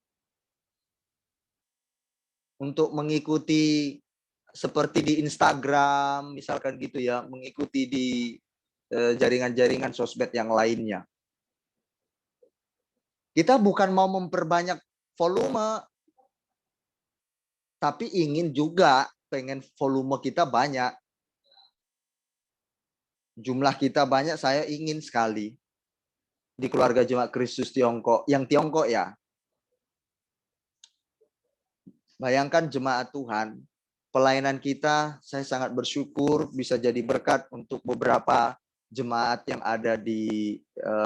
Untuk mengikuti seperti di Instagram, misalkan gitu ya, mengikuti di jaringan-jaringan sosmed yang lainnya. Kita bukan mau memperbanyak volume, tapi ingin juga pengen volume kita banyak. Jumlah kita banyak, saya ingin sekali di keluarga Jemaat Kristus Tiongkok, yang Tiongkok ya. Bayangkan jemaat Tuhan, pelayanan kita, saya sangat bersyukur bisa jadi berkat untuk beberapa jemaat yang ada di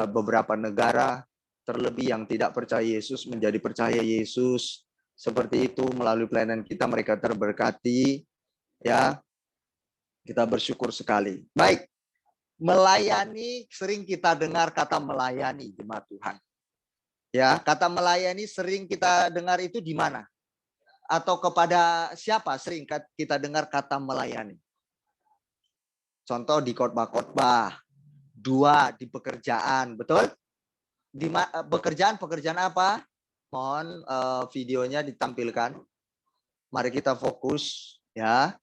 beberapa negara, terlebih yang tidak percaya Yesus menjadi percaya Yesus. Seperti itu melalui pelayanan kita mereka terberkati, ya. Kita bersyukur sekali. Baik, melayani, sering kita dengar kata melayani, jemaat Tuhan. Ya, kata melayani sering kita dengar itu di mana? Atau kepada siapa sering kita dengar kata melayani? Contoh di khotbah-khotbah, 2 di pekerjaan, betul? Di pekerjaan apa? Mohon videonya ditampilkan. Mari kita fokus, ya.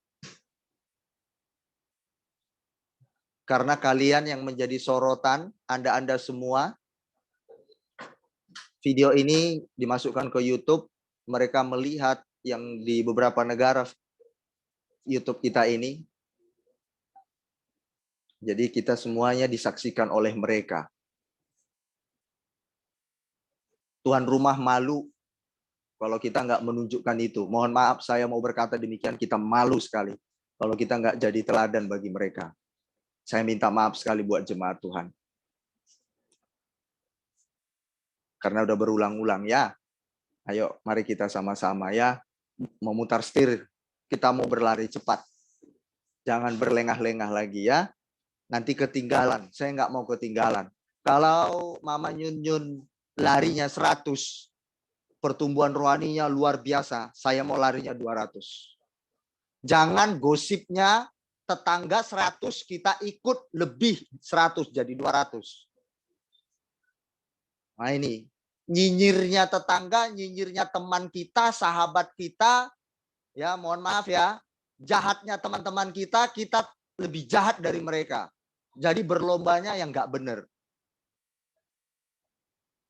Karena kalian yang menjadi sorotan, Anda semua, video ini dimasukkan ke YouTube, mereka melihat yang di beberapa negara YouTube kita ini. Jadi kita semuanya disaksikan oleh mereka. Tuan rumah malu kalau kita nggak menunjukkan itu. Mohon maaf, saya mau berkata demikian, kita malu sekali kalau kita nggak jadi teladan bagi mereka. Saya minta maaf sekali buat jemaat Tuhan. Karena udah berulang-ulang, ya. Ayo, mari kita sama-sama, ya. Memutar setir. Kita mau berlari cepat. Jangan berlengah-lengah lagi, ya. Nanti ketinggalan. Saya nggak mau ketinggalan. Kalau Mama Nyun-Nyun larinya 100, pertumbuhan rohaninya luar biasa. Saya mau larinya 200. Jangan gosipnya tetangga 100, kita ikut lebih 100 jadi 200. Nah ini, nyinyirnya tetangga, nyinyirnya teman kita, sahabat kita, ya mohon maaf ya, jahatnya teman-teman kita lebih jahat dari mereka. Jadi berlombanya yang nggak benar.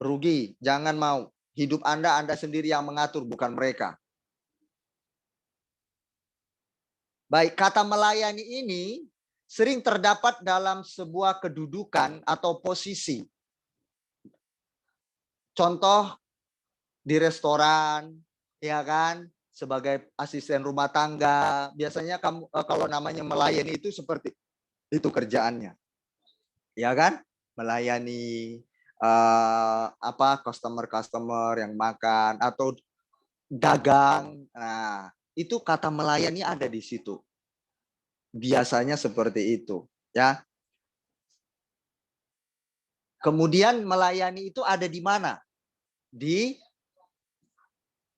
Rugi, jangan mau. Hidup Anda sendiri yang mengatur, bukan mereka. Baik, kata melayani ini sering terdapat dalam sebuah kedudukan atau posisi. Contoh di restoran, ya kan, sebagai asisten rumah tangga, biasanya kamu kalau namanya melayani itu seperti itu kerjaannya. Ya kan? Melayani customer yang makan atau dagang. Nah, itu kata melayani ada di situ. Biasanya seperti itu, ya. Kemudian melayani itu ada di mana? Di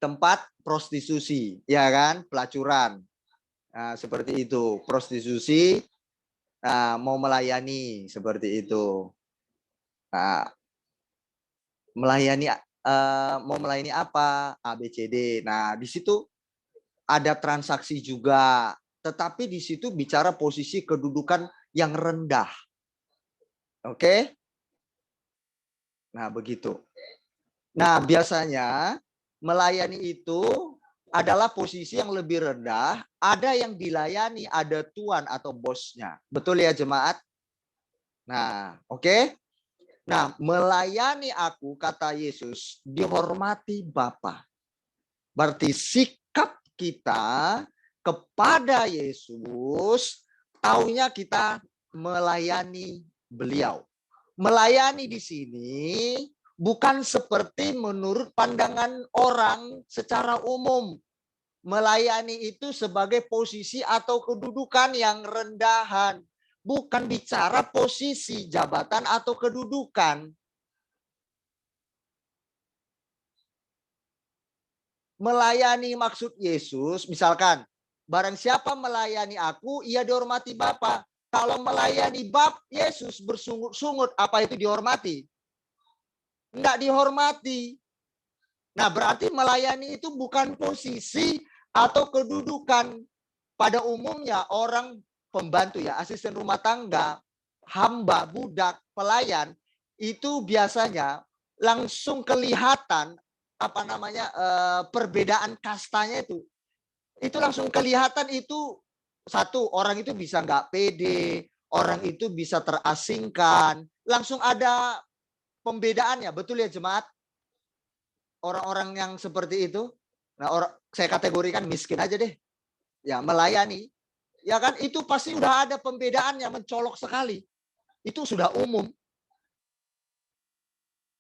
tempat prostitusi, ya kan? Pelacuran. Nah, seperti itu. Prostitusi mau melayani seperti itu. Nah, mau melayani apa? ABCD. Nah, di situ ada transaksi juga, tetapi di situ bicara posisi kedudukan yang rendah. Oke? Nah, begitu. Nah, biasanya melayani itu adalah posisi yang lebih rendah, ada yang dilayani, ada tuan atau bosnya. Betul ya jemaat? Nah, oke? Nah, melayani aku, kata Yesus, dihormati Bapa. Berarti sikap kita kepada Yesus, taunya kita melayani beliau. Melayani di sini bukan seperti menurut pandangan orang secara umum. Melayani itu sebagai posisi atau kedudukan yang rendahan. Bukan bicara posisi, jabatan, atau kedudukan. Melayani maksud Yesus, misalkan, barang siapa melayani aku, ia dihormati Bapa. Kalau melayani Yesus bersungut-sungut, apa itu dihormati? Enggak dihormati. Nah, berarti melayani itu bukan posisi atau kedudukan. Pada umumnya orang pembantu ya, asisten rumah tangga, hamba, budak, pelayan, itu biasanya langsung kelihatan perbedaan kastanya itu langsung kelihatan. Itu satu, orang itu bisa nggak pede, orang itu bisa terasingkan, langsung ada pembedaannya. Betul ya jemaat? Orang-orang yang seperti itu, nah saya kategorikan miskin aja deh, ya melayani, ya kan, itu pasti udah ada pembedaannya, mencolok sekali. itu sudah umum.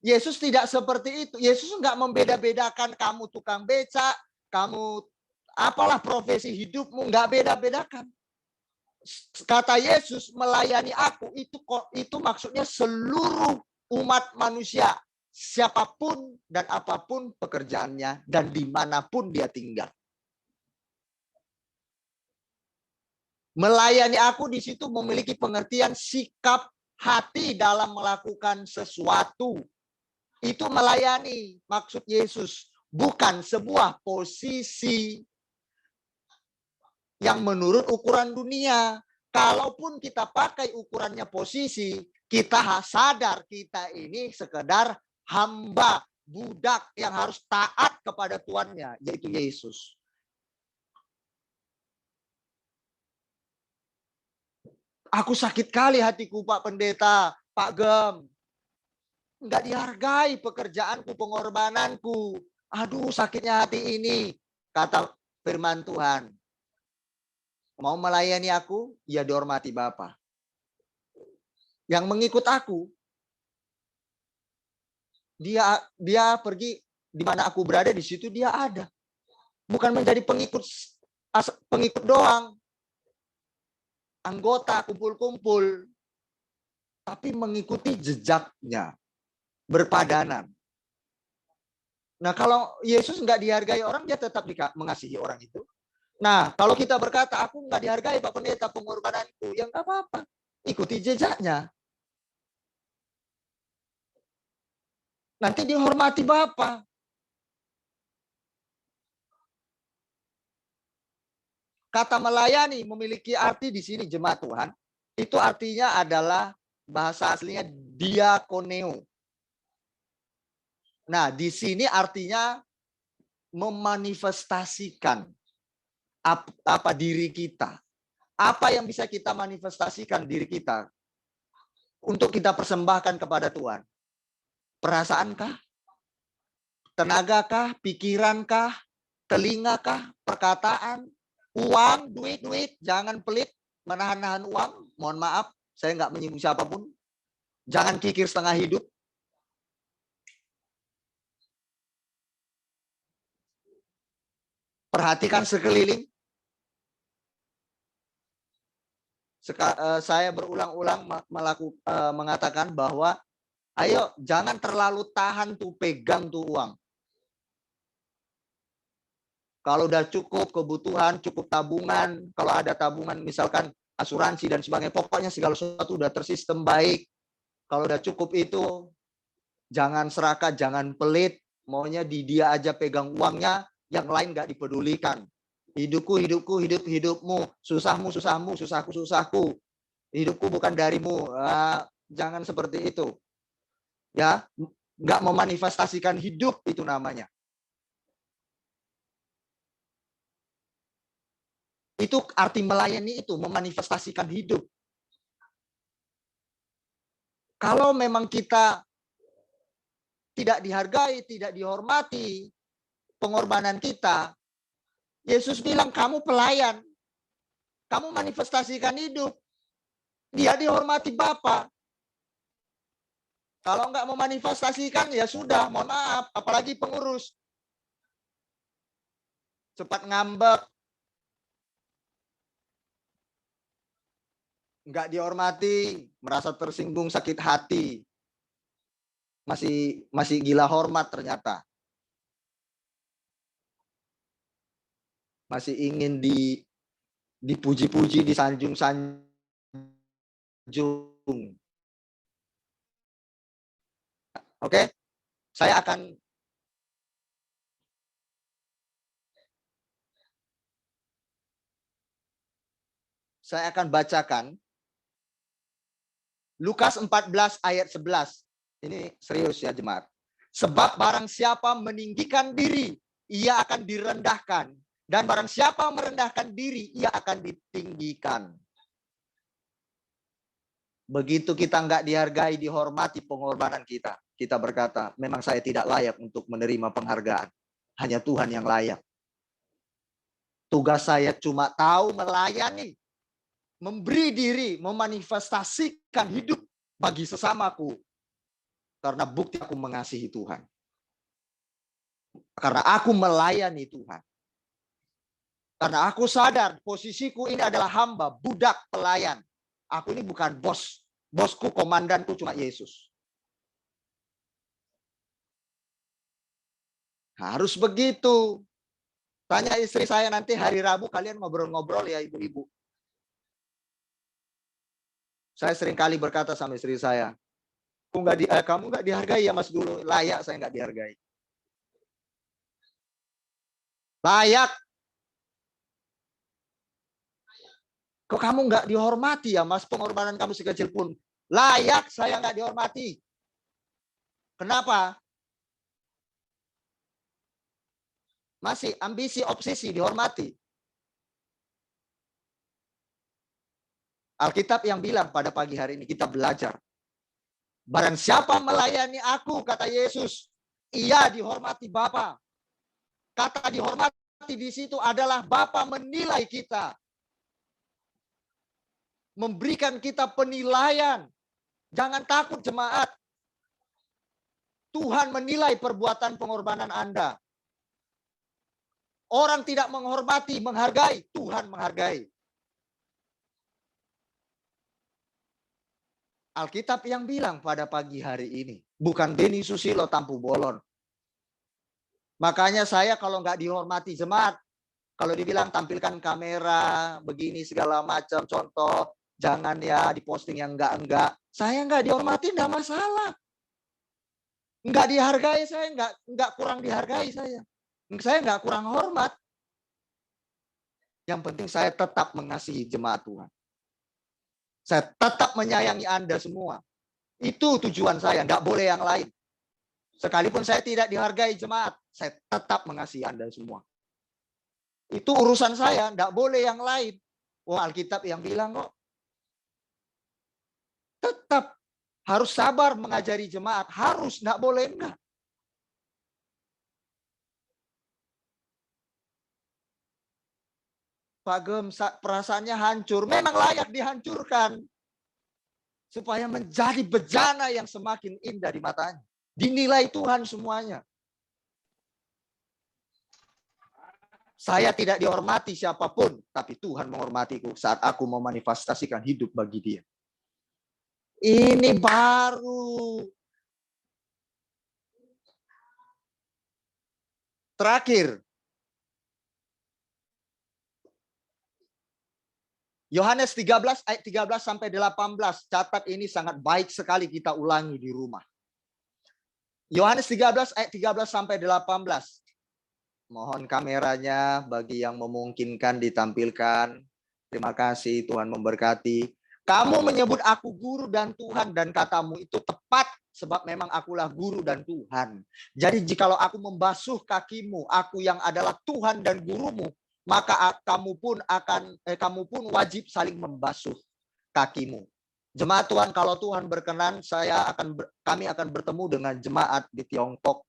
Yesus tidak seperti itu. Yesus enggak membeda-bedakan kamu tukang becak, kamu apalah profesi hidupmu, enggak beda-bedakan. Kata Yesus, melayani aku itu maksudnya seluruh umat manusia, siapapun dan apapun pekerjaannya dan dimanapun dia tinggal. Melayani aku di situ memiliki pengertian sikap hati dalam melakukan sesuatu. Itu melayani maksud Yesus, bukan sebuah posisi yang menurut ukuran dunia. Kalaupun kita pakai ukurannya posisi, kita sadar kita ini sekedar hamba, budak yang harus taat kepada tuannya, yaitu Yesus. Aku sakit kali hatiku, Pak Pendeta, Pak Gem. Enggak dihargai pekerjaanku, pengorbananku. Aduh, sakitnya hati ini, kata firman Tuhan. Mau melayani aku, ya dihormati Bapa. Yang mengikut aku, dia pergi di mana aku berada, di situ dia ada. Bukan menjadi pengikut doang, anggota kumpul-kumpul, tapi mengikuti jejaknya, berpadanan. Nah, kalau Yesus nggak dihargai orang, dia tetap mengasihi orang itu. Nah, kalau kita berkata, aku nggak dihargai Pak Pendeta pengorbananku, ya nggak apa-apa. Ikuti jejaknya. Nanti dihormati Bapa. Kata melayani memiliki arti di sini jemaat Tuhan. Itu artinya adalah bahasa aslinya diakoneo. Nah, di sini artinya memanifestasikan apa diri kita. Apa yang bisa kita manifestasikan diri kita untuk kita persembahkan kepada Tuhan? Perasaankah? Tenagakah? Pikirankah? Telingakah? Perkataan? Uang? Duit? Jangan pelit menahan-nahan uang. Mohon maaf, saya nggak menyinggung siapapun. Jangan kikir setengah hidup. Perhatikan sekeliling. Saya berulang-ulang mengatakan bahwa ayo jangan terlalu tahan tuh, pegang tuh uang. Kalau udah cukup kebutuhan, cukup tabungan, kalau ada tabungan misalkan asuransi dan sebagainya, pokoknya segala sesuatu udah tersistem baik. Kalau udah cukup itu, jangan serakah, jangan pelit, maunya di dia aja pegang uangnya, yang lain nggak dipedulikan. Hidupku, hidupmu, susahmu, susahku. Hidupku bukan darimu. Jangan seperti itu. Ya, nggak memanifestasikan hidup itu namanya. Itu arti melayani itu, memanifestasikan hidup. Kalau memang kita tidak dihargai, tidak dihormati pengorbanan kita, Yesus bilang kamu pelayan. Kamu manifestasikan hidup. Dia dihormati Bapa. Kalau enggak memanifestasikan, ya sudah, mohon maaf. Apalagi pengurus. Cepat ngambek. Enggak dihormati, merasa tersinggung, sakit hati. Masih gila hormat ternyata. Masih ingin dipuji-puji, disanjung-sanjung. Oke? Saya akan bacakan Lukas 14 ayat 11. Ini serius ya jemaat. Sebab barang siapa meninggikan diri, ia akan direndahkan. Dan barang siapa merendahkan diri, ia akan ditinggikan. Begitu kita nggak dihargai, dihormati pengorbanan kita. Kita berkata, memang saya tidak layak untuk menerima penghargaan. Hanya Tuhan yang layak. Tugas saya cuma tahu melayani. Memberi diri, memanifestasikan hidup bagi sesamaku. Karena bukti aku mengasihi Tuhan. Karena aku melayani Tuhan. Karena aku sadar posisiku ini adalah hamba, budak, pelayan. Aku ini bukan bos. Bosku, komandanku cuma Yesus. Harus begitu. Tanya istri saya nanti hari Rabu kalian ngobrol-ngobrol ya ibu-ibu. Saya sering kali berkata sama istri saya, kamu nggak dihargai ya Mas dulu. Layak saya nggak dihargai. Layak. Kok kamu nggak dihormati ya Mas, pengorbanan kamu sekecil pun. Layak saya nggak dihormati. Kenapa? Masih ambisi, obsesi, dihormati. Alkitab yang bilang pada pagi hari ini kita belajar. Barang siapa melayani aku, kata Yesus, ia dihormati Bapa. Kata dihormati di situ adalah Bapa menilai kita. Memberikan kita penilaian. Jangan takut jemaat. Tuhan menilai perbuatan pengorbanan Anda. Orang tidak menghormati, menghargai. Tuhan menghargai. Alkitab yang bilang pada pagi hari ini. Bukan Beni Susilo Tampu Bolon. Makanya saya kalau nggak dihormati jemaat. Kalau dibilang tampilkan kamera, begini segala macam contoh. Jangan ya diposting yang enggak. Saya nggak dihormati, nggak masalah. Nggak dihargai, saya nggak kurang dihargai saya. Saya nggak kurang hormat. Yang penting saya tetap mengasihi jemaat Tuhan. Saya tetap menyayangi Anda semua. Itu tujuan saya, nggak boleh yang lain. Sekalipun saya tidak dihargai jemaat, saya tetap mengasihi Anda semua. Itu urusan saya, nggak boleh yang lain. Wah, Alkitab yang bilang kok. Tetap harus sabar mengajari jemaat, harus, nggak boleh enggak. Pak Gem, perasaannya hancur. Memang layak dihancurkan. Supaya menjadi bejana yang semakin indah di matanya. Dinilai Tuhan semuanya. Saya tidak dihormati siapapun. Tapi Tuhan menghormatiku saat aku memanifestasikan hidup bagi dia. Ini baru. Terakhir. Yohanes 13 ayat 13 sampai 18. Catat ini sangat baik sekali kita ulangi di rumah. Yohanes 13 ayat 13 sampai 18. Mohon kameranya bagi yang memungkinkan ditampilkan. Terima kasih, Tuhan memberkati. Kamu menyebut aku guru dan Tuhan, dan katamu itu tepat sebab memang akulah guru dan Tuhan. Jadi jikalau aku membasuh kakimu, aku yang adalah Tuhan dan gurumu, maka kamu pun wajib saling membasuh kakimu. Jemaat Tuhan, kalau Tuhan berkenan, kami akan bertemu dengan jemaat di Tiongkok.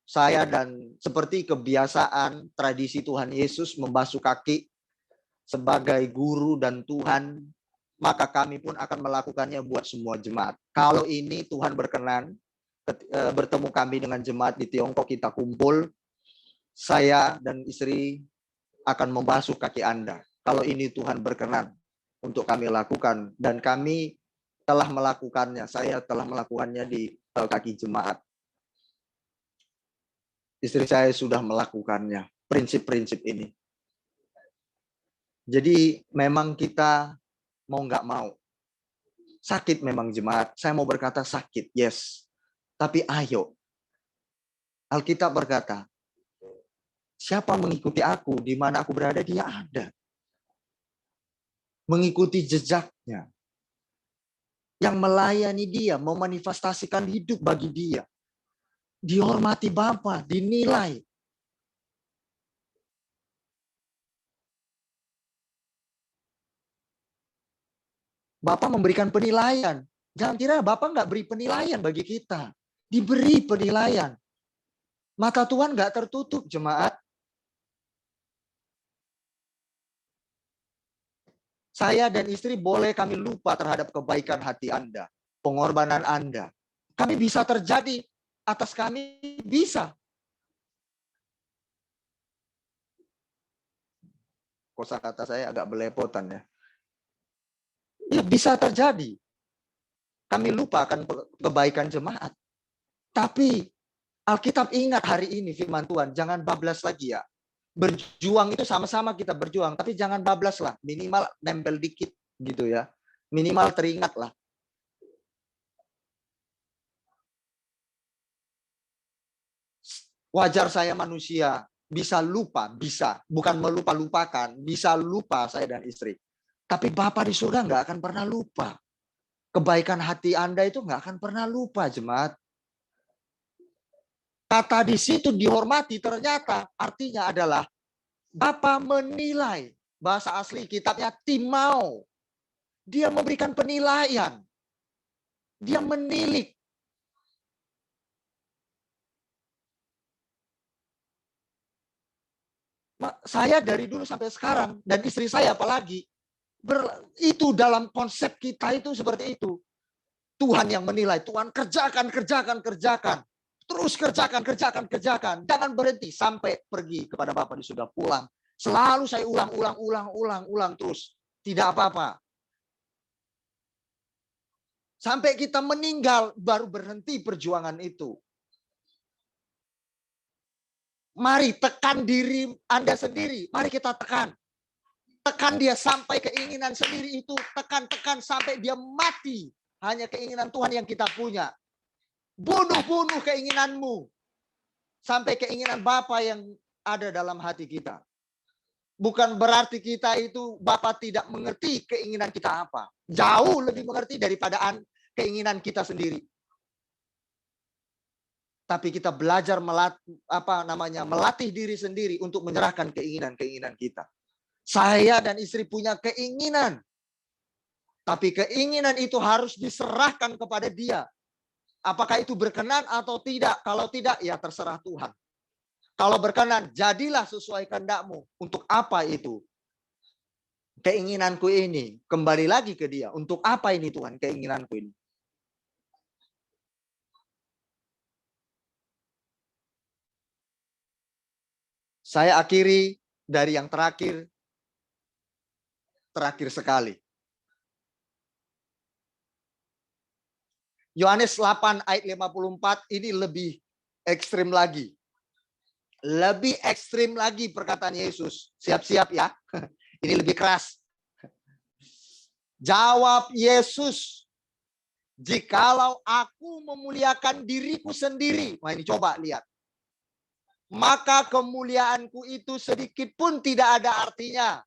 Saya dan seperti kebiasaan tradisi Tuhan Yesus membasuh kaki sebagai guru dan Tuhan, maka kami pun akan melakukannya buat semua jemaat. Kalau ini Tuhan berkenan, bertemu kami dengan jemaat di Tiongkok, kita kumpul, saya dan istri akan membasuh kaki Anda. Kalau ini Tuhan berkenan untuk kami lakukan. Dan kami telah melakukannya. Saya telah melakukannya di kaki jemaat. Istri saya sudah melakukannya. Prinsip-prinsip ini. Jadi memang kita mau nggak mau. Sakit memang jemaat. Saya mau berkata sakit. Yes. Tapi ayo. Alkitab berkata, siapa mengikuti aku, di mana aku berada, dia ada. Mengikuti jejaknya. Yang melayani dia, memanifestasikan hidup bagi dia. Dihormati Bapa, dinilai. Bapa memberikan penilaian. Jangan kira Bapa nggak beri penilaian bagi kita. Diberi penilaian. Mata Tuhan nggak tertutup, jemaat. Saya dan istri boleh kami lupa terhadap kebaikan hati Anda. pengorbanan Anda. Kami bisa terjadi atas kami, bisa. Kosakata saya agak belepotan ya. Ya bisa terjadi. Kami lupa akan kebaikan jemaat. Tapi Alkitab ingat hari ini firman Tuhan, jangan bablas lagi ya. Berjuang itu sama-sama kita berjuang, tapi jangan bablas lah. Minimal nempel dikit gitu ya. Minimal teringat lah. Wajar saya manusia, bisa lupa, bisa. Bukan melupa-lupakan, bisa lupa saya dan istri. Tapi Bapa di surga nggak akan pernah lupa. Kebaikan hati Anda itu nggak akan pernah lupa, jemaat. Kata di situ dihormati ternyata artinya adalah Bapa menilai. Bahasa asli kitabnya timau. Dia memberikan penilaian. Dia menilik. Saya dari dulu sampai sekarang, dan istri saya apalagi, itu dalam konsep kita itu seperti itu. Tuhan yang menilai, Tuhan kerjakan. Terus kerjakan. Jangan berhenti sampai pergi kepada Bapa di surga, pulang. Selalu saya ulang terus. Tidak apa-apa. Sampai kita meninggal, baru berhenti perjuangan itu. Mari tekan diri Anda sendiri. Mari kita tekan. Tekan dia sampai keinginan sendiri itu. Tekan sampai dia mati. Hanya keinginan Tuhan yang kita punya. Bunuh keinginanmu. Sampai keinginan Bapa yang ada dalam hati kita. Bukan berarti kita itu Bapa tidak mengerti keinginan kita apa. Jauh lebih mengerti daripada keinginan kita sendiri. Tapi kita belajar melatih diri sendiri untuk menyerahkan keinginan-keinginan kita. Saya dan istri punya keinginan. Tapi keinginan itu harus diserahkan kepada Dia. Apakah itu berkenan atau tidak? Kalau tidak, ya terserah Tuhan. Kalau berkenan, jadilah sesuai kehendak-Mu. Untuk apa itu? Keinginanku ini. Kembali lagi ke Dia. Untuk apa ini Tuhan, keinginanku ini? Saya akhiri dari yang terakhir sekali. Yohanes 8 ayat 54 ini lebih ekstrim lagi. Lebih ekstrim lagi perkataan Yesus. Siap-siap ya. Ini lebih keras. Jawab Yesus, jikalau aku memuliakan diriku sendiri. Nah ini coba lihat. Maka kemuliaanku itu sedikit pun tidak ada artinya.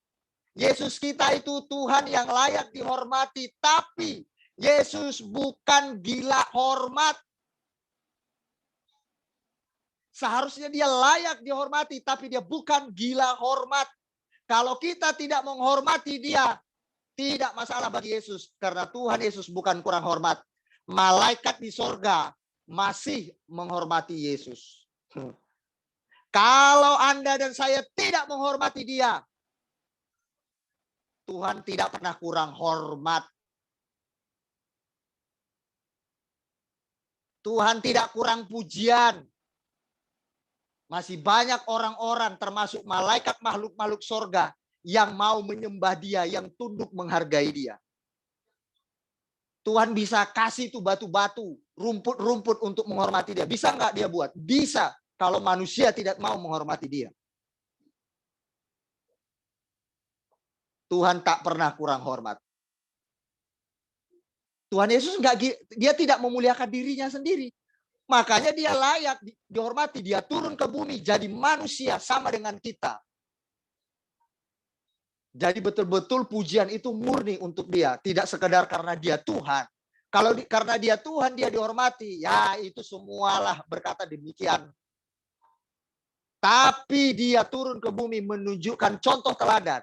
Yesus kita itu Tuhan yang layak dihormati. Tapi Yesus bukan gila hormat. Seharusnya dia layak dihormati. Tapi dia bukan gila hormat. Kalau kita tidak menghormati dia, tidak masalah bagi Yesus. Karena Tuhan Yesus bukan kurang hormat. Malaikat di sorga masih menghormati Yesus. Kalau Anda dan saya tidak menghormati dia, Tuhan tidak pernah kurang hormat. Tuhan tidak kurang pujian. Masih banyak orang-orang termasuk malaikat makhluk-makhluk sorga yang mau menyembah dia, yang tunduk menghargai dia. Tuhan bisa kasih tuh batu-batu, rumput-rumput untuk menghormati dia. Bisa nggak dia buat? Bisa. Kalau manusia tidak mau menghormati dia. Tuhan tak pernah kurang hormat. Tuhan Yesus dia tidak memuliakan dirinya sendiri. Makanya dia layak dihormati. Dia turun ke bumi jadi manusia sama dengan kita. Jadi betul-betul pujian itu murni untuk dia. Tidak sekedar karena dia Tuhan. Kalau karena dia Tuhan, dia dihormati. Ya itu semualah berkata demikian. Tapi dia turun ke bumi menunjukkan contoh teladan.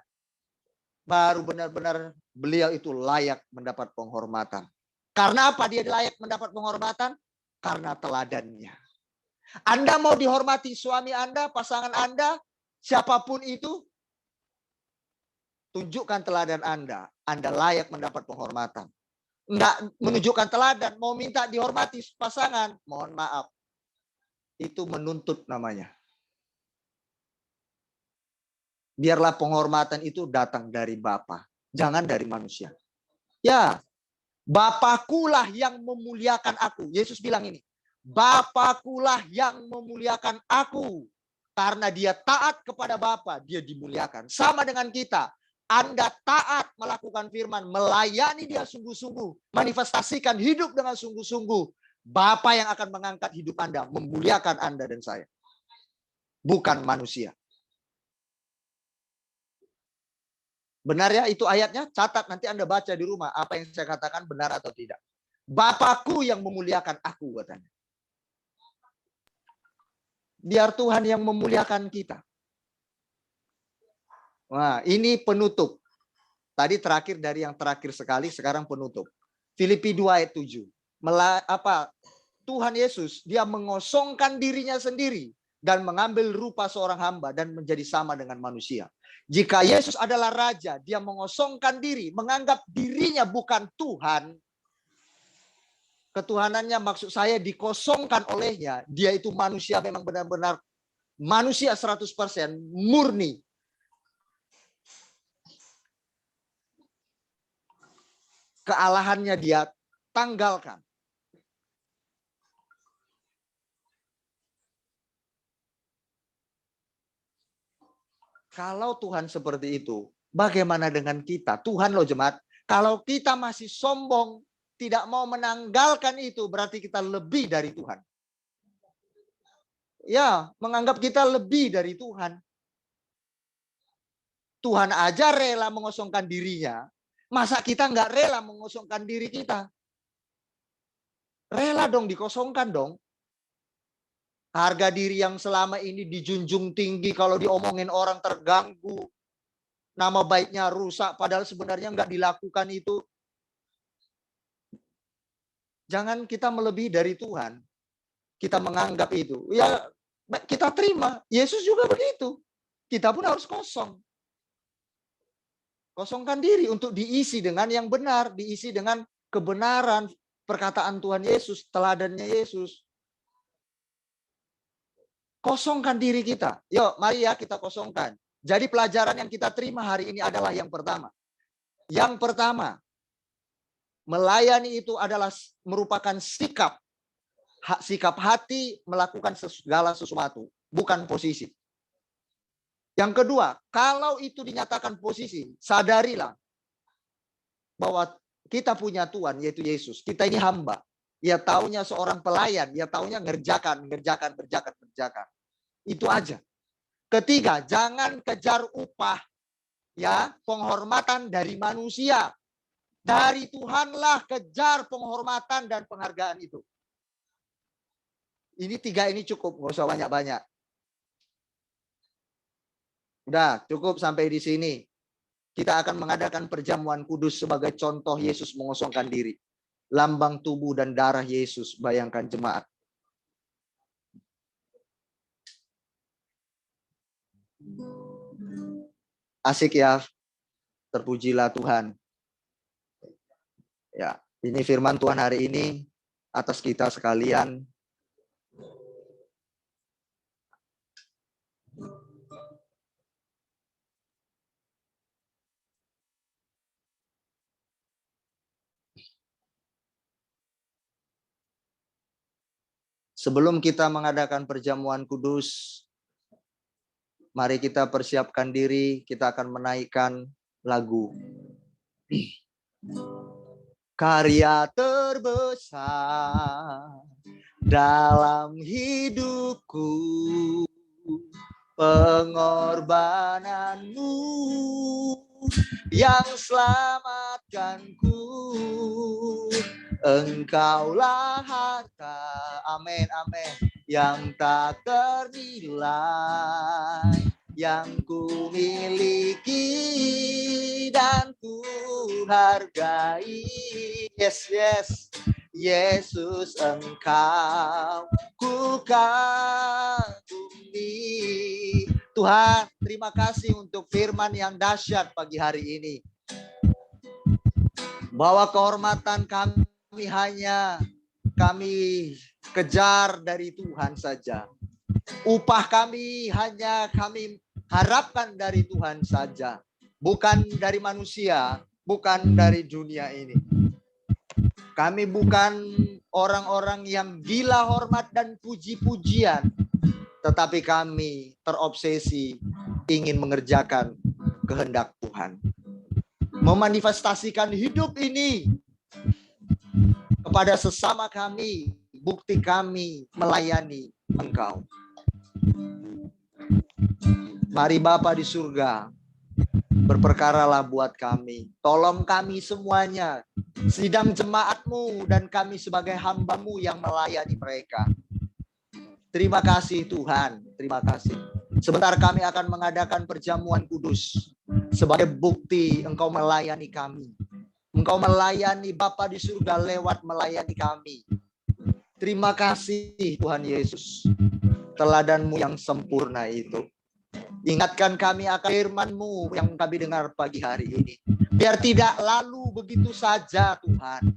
Baru benar-benar beliau itu layak mendapat penghormatan. Karena apa dia layak mendapat penghormatan? Karena teladannya. Anda mau dihormati suami Anda, pasangan Anda, siapapun itu, tunjukkan teladan Anda. Anda layak mendapat penghormatan. nggak menunjukkan teladan, mau minta dihormati pasangan, mohon maaf. Itu menuntut namanya. Biarlah penghormatan itu datang dari Bapa, jangan dari manusia. Ya, Bapakulah yang memuliakan aku. Yesus bilang ini, Bapakulah yang memuliakan aku. Karena dia taat kepada Bapa, dia dimuliakan. Sama dengan kita. Anda taat melakukan firman, melayani dia sungguh-sungguh, manifestasikan hidup dengan sungguh-sungguh. Bapa yang akan mengangkat hidup Anda, memuliakan Anda dan saya. Bukan manusia. Benar ya itu ayatnya? Catat nanti Anda baca di rumah. Apa yang saya katakan benar atau tidak. Bapakku yang memuliakan aku katanya. Biar Tuhan yang memuliakan kita. Nah, ini penutup. Tadi terakhir dari yang terakhir sekali, sekarang penutup. Filipi 2 ayat 7. Tuhan Yesus, dia mengosongkan dirinya sendiri dan mengambil rupa seorang hamba dan menjadi sama dengan manusia. Jika Yesus adalah raja, dia mengosongkan diri, menganggap dirinya bukan Tuhan. Ketuhanannya maksud saya dikosongkan olehnya. Dia itu manusia, memang benar-benar manusia 100%, murni. Kealahannya dia tanggalkan. Kalau Tuhan seperti itu, bagaimana dengan kita? Tuhan loh jemaat, kalau kita masih sombong, tidak mau menanggalkan itu, berarti kita lebih dari Tuhan. Ya, menganggap kita lebih dari Tuhan. Tuhan aja rela mengosongkan dirinya, masa kita nggak rela mengosongkan diri kita? Rela dong dikosongkan dong. Harga diri yang selama ini dijunjung tinggi, kalau diomongin orang terganggu. Nama baiknya rusak, padahal sebenarnya nggak dilakukan itu. Jangan kita melebihi dari Tuhan. Kita menganggap itu. Ya, kita terima. Yesus juga begitu. Kita pun harus kosong. Kosongkan diri untuk diisi dengan yang benar. Diisi dengan kebenaran perkataan Tuhan Yesus, teladannya Yesus. Kosongkan diri kita. Yuk, mari ya kita kosongkan. Jadi pelajaran yang kita terima hari ini adalah yang pertama. Yang pertama, melayani itu adalah merupakan sikap. Sikap hati melakukan segala sesuatu. Bukan posisi. Yang kedua, kalau itu dinyatakan posisi, sadarilah bahwa kita punya Tuhan, yaitu Yesus. Kita ini hamba. Ia taunya seorang pelayan. Ia taunya ngerjakan. Itu aja. Ketiga, jangan kejar upah, ya, penghormatan dari manusia. Dari Tuhanlah kejar penghormatan dan penghargaan itu. Ini tiga ini cukup, nggak usah banyak-banyak. Udah, cukup sampai di sini. Kita akan mengadakan perjamuan kudus sebagai contoh Yesus mengosongkan diri. Lambang tubuh dan darah Yesus, bayangkan jemaat. Asik ya, terpujilah Tuhan. Ya, ini firman Tuhan hari ini atas kita sekalian. Sebelum kita mengadakan perjamuan kudus, mari kita persiapkan diri, kita akan menaikkan lagu. Karya terbesar dalam hidupku, pengorbananmu yang selamatkanku. Engkaulah harta, amin, amin, yang tak ternilai, yang ku miliki dan ku hargai. Yes, yes, Yesus Engkau ku kagumi. Tuhan, terima kasih untuk firman yang dahsyat pagi hari ini. Bahwa kehormatan kami hanya kami kejar dari Tuhan saja. Upah kami hanya kami harapkan dari Tuhan saja. Bukan dari manusia, bukan dari dunia ini. Kami bukan orang-orang yang gila hormat dan puji-pujian, tetapi kami terobsesi ingin mengerjakan kehendak Tuhan. Memanifestasikan hidup ini kepada sesama kami, bukti kami melayani Engkau. Mari Bapa di surga, berperkaralah buat kami. Tolong kami semuanya, sidang jemaat-Mu dan kami sebagai hamba-Mu yang melayani mereka. Terima kasih Tuhan, terima kasih. Sebentar kami akan mengadakan perjamuan kudus sebagai bukti Engkau melayani kami. Engkau melayani Bapa di surga lewat melayani kami. Terima kasih Tuhan Yesus. Teladan-Mu yang sempurna itu. Ingatkan kami akan firman-Mu yang kami dengar pagi hari ini. Biar tidak lalu begitu saja Tuhan.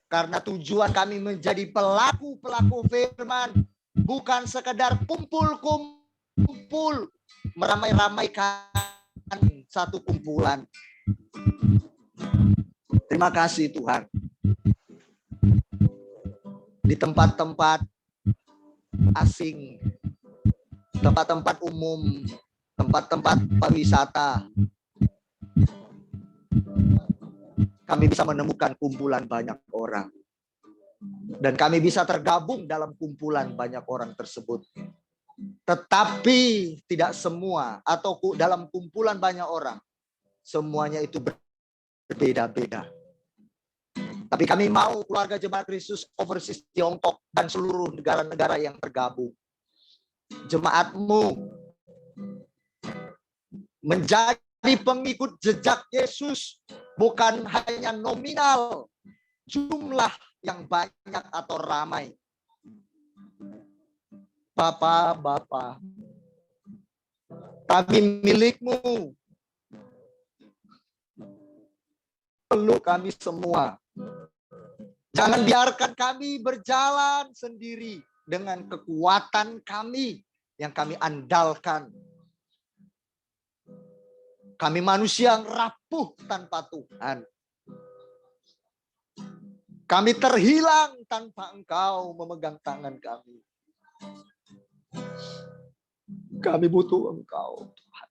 Karena tujuan kami menjadi pelaku-pelaku firman. Bukan sekedar kumpul-kumpul. Meramai-ramaikan satu kumpulan. Terima kasih Tuhan. Di tempat-tempat asing, tempat-tempat umum, tempat-tempat pariwisata, kami bisa menemukan kumpulan banyak orang. Dan kami bisa tergabung dalam kumpulan banyak orang tersebut. Tetapi tidak semua, atau dalam kumpulan banyak orang, semuanya itu berbeda-beda. Tapi kami mau keluarga Jemaat Kristus Overseas Tiongkok dan seluruh negara-negara yang tergabung. Jemaat-Mu menjadi pengikut jejak Yesus, bukan hanya nominal jumlah yang banyak atau ramai. Bapa, kami milik-Mu. Peluk kami semua. Jangan biarkan kami berjalan sendiri dengan kekuatan kami yang kami andalkan. Kami manusia yang rapuh tanpa Tuhan. Kami terhilang tanpa Engkau memegang tangan kami. Kami butuh Engkau, Tuhan.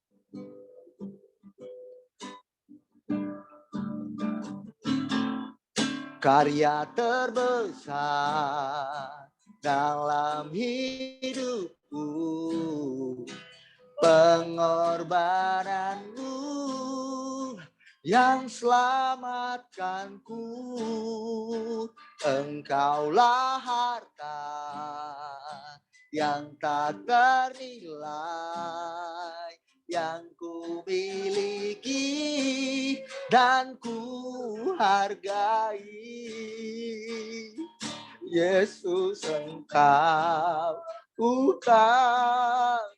Karya terbesar dalam hidupku, pengorbananmu yang selamatkanku. Engkaulah harta yang tak ternilai, yang ku miliki dan ku hargai. Yesus, Engkau ku takuti.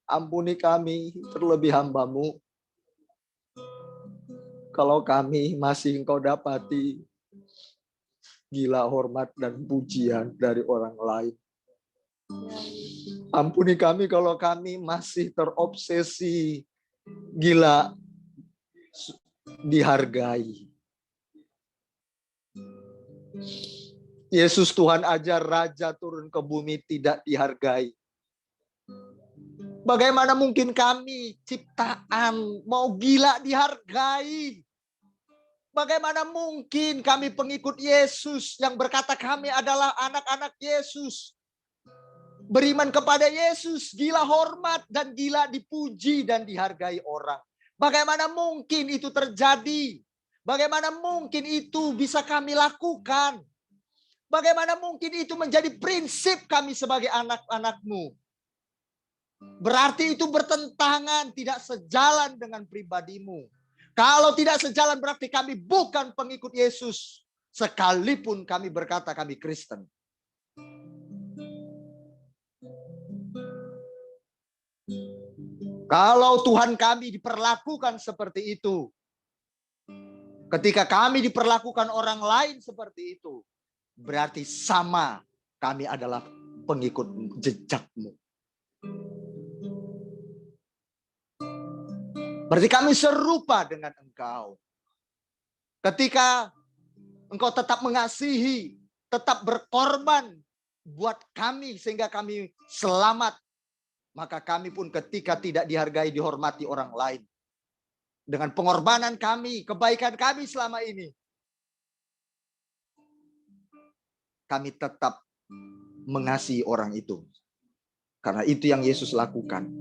Ampuni kami terlebih hamba-Mu, kalau kami masih Engkau dapati gila hormat dan pujian dari orang lain. Ampuni kami kalau kami masih terobsesi gila dihargai. Yesus Tuhan ajar Raja turun ke bumi tidak dihargai. Bagaimana mungkin kami ciptaan mau gila dihargai? Bagaimana mungkin kami pengikut Yesus yang berkata kami adalah anak-anak Yesus, beriman kepada Yesus, gila hormat dan gila dipuji dan dihargai orang? Bagaimana mungkin itu terjadi? Bagaimana mungkin itu bisa kami lakukan? Bagaimana mungkin itu menjadi prinsip kami sebagai anak-anak-Mu? Berarti itu bertentangan, tidak sejalan dengan pribadi-Mu. Kalau tidak sejalan berarti kami bukan pengikut Yesus, sekalipun kami berkata kami Kristen. Kalau Tuhan kami diperlakukan seperti itu, ketika kami diperlakukan orang lain seperti itu, berarti sama kami adalah pengikut jejak-Mu. Berarti kami serupa dengan Engkau. Ketika Engkau tetap mengasihi, tetap berkorban buat kami sehingga kami selamat, maka kami pun ketika tidak dihargai, dihormati orang lain, dengan pengorbanan kami, kebaikan kami selama ini, kami tetap mengasihi orang itu. Karena itu yang Yesus lakukan.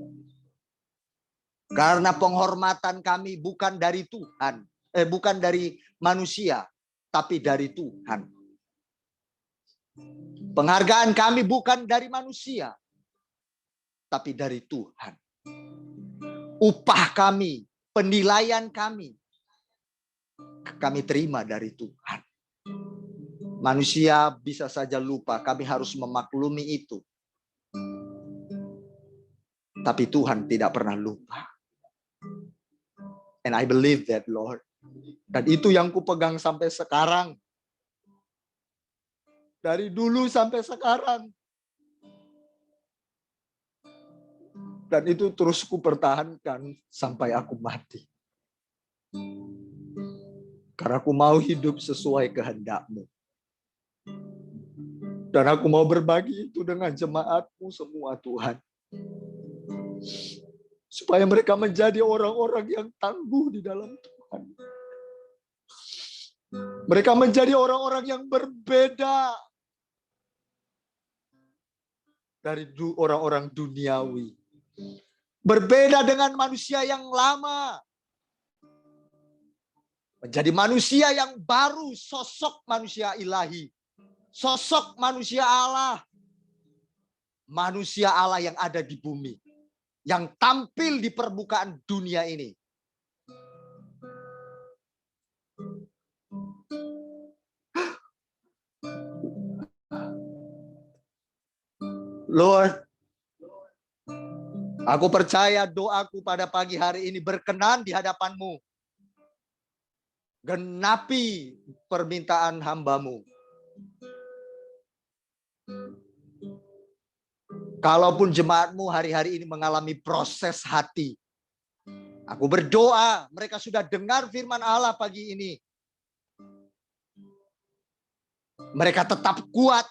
Karena penghormatan kami bukan dari Tuhan, bukan dari manusia, tapi dari Tuhan. Penghargaan kami bukan dari manusia, tapi dari Tuhan. Upah kami, penilaian kami terima dari Tuhan. Manusia bisa saja lupa, kami harus memaklumi itu. Tapi Tuhan tidak pernah lupa. And I believe that, Lord. Dan itu yang kupegang sampai sekarang. Dari dulu sampai sekarang. Dan itu terus kupertahankan sampai aku mati. Karena aku mau hidup sesuai kehendak-Mu. Dan aku mau berbagi itu dengan jemaat-Mu semua, Tuhan. Supaya mereka menjadi orang-orang yang tangguh di dalam Tuhan. Mereka menjadi orang-orang yang berbeda dari orang-orang duniawi. Berbeda dengan manusia yang lama. Menjadi manusia yang baru, sosok manusia ilahi. Sosok manusia Allah. Manusia Allah yang ada di bumi. Yang tampil di permukaan dunia ini. Lord, aku percaya doaku pada pagi hari ini berkenan di hadapan-Mu. Genapi permintaan hamba-Mu. Kalaupun jemaat-Mu hari-hari ini mengalami proses hati, aku berdoa mereka sudah dengar firman Allah pagi ini. Mereka tetap kuat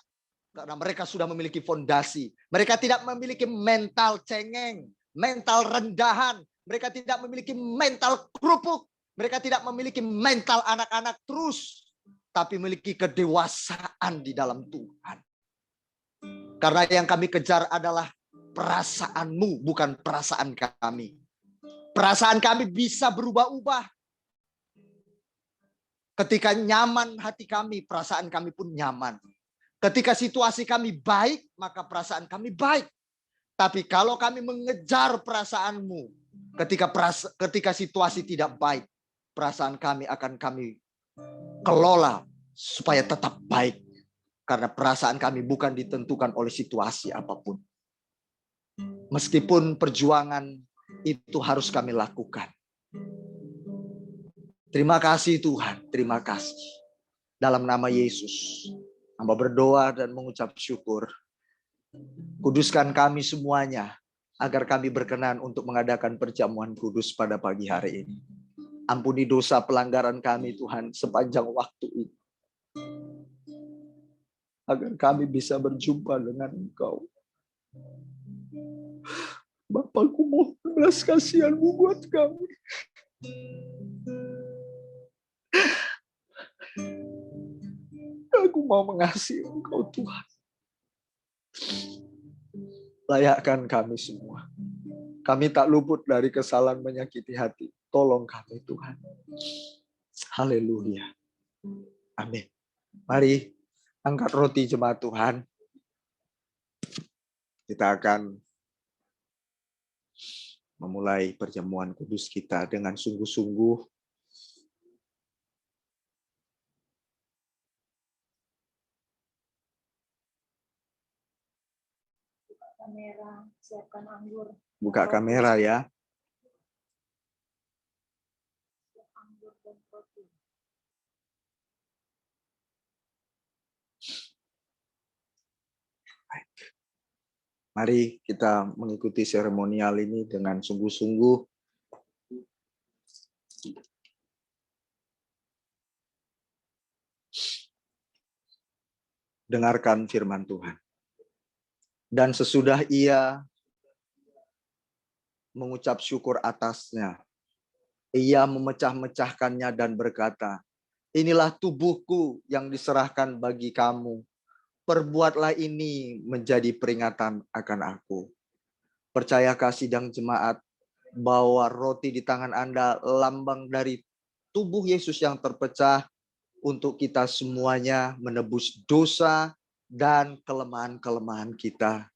karena mereka sudah memiliki fondasi. Mereka tidak memiliki mental cengeng, mental rendahan. Mereka tidak memiliki mental kerupuk. Mereka tidak memiliki mental anak-anak terus, tapi memiliki kedewasaan di dalam Tuhan. Karena yang kami kejar adalah perasaan-Mu, bukan perasaan kami. Perasaan kami bisa berubah-ubah. Ketika nyaman hati kami, perasaan kami pun nyaman. Ketika situasi kami baik, maka perasaan kami baik. Tapi kalau kami mengejar perasaan-Mu, ketika situasi tidak baik, perasaan kami akan kami kelola supaya tetap baik. Karena perasaan kami bukan ditentukan oleh situasi apapun. Meskipun perjuangan itu harus kami lakukan. Terima kasih Tuhan, terima kasih. Dalam nama Yesus, hamba berdoa dan mengucap syukur. Kuduskan kami semuanya, agar kami berkenan untuk mengadakan perjamuan kudus pada pagi hari ini. Ampuni dosa pelanggaran kami Tuhan sepanjang waktu ini. Agar kami bisa berjumpa dengan Engkau. Bapakku mohon belas kasihan-Mu buat kami. Aku mau mengasihi Engkau Tuhan. Layakkan kami semua. Kami tak luput dari kesalahan menyakiti hati. Tolong kami Tuhan. Haleluya. Amin. Mari angkat roti jemaat Tuhan. Kita akan memulai perjamuan kudus kita dengan sungguh-sungguh. Kamera, siapkan anggur. Buka kamera ya. Mari kita mengikuti seremonial ini dengan sungguh-sungguh. Dengarkan firman Tuhan. Dan sesudah ia mengucap syukur atasnya, ia memecah-mecahkannya dan berkata, inilah tubuhku yang diserahkan bagi kamu. Perbuatlah ini menjadi peringatan akan aku. Percayakah sidang jemaat bahwa roti di tangan Anda lambang dari tubuh Yesus yang terpecah untuk kita semuanya menebus dosa dan kelemahan-kelemahan kita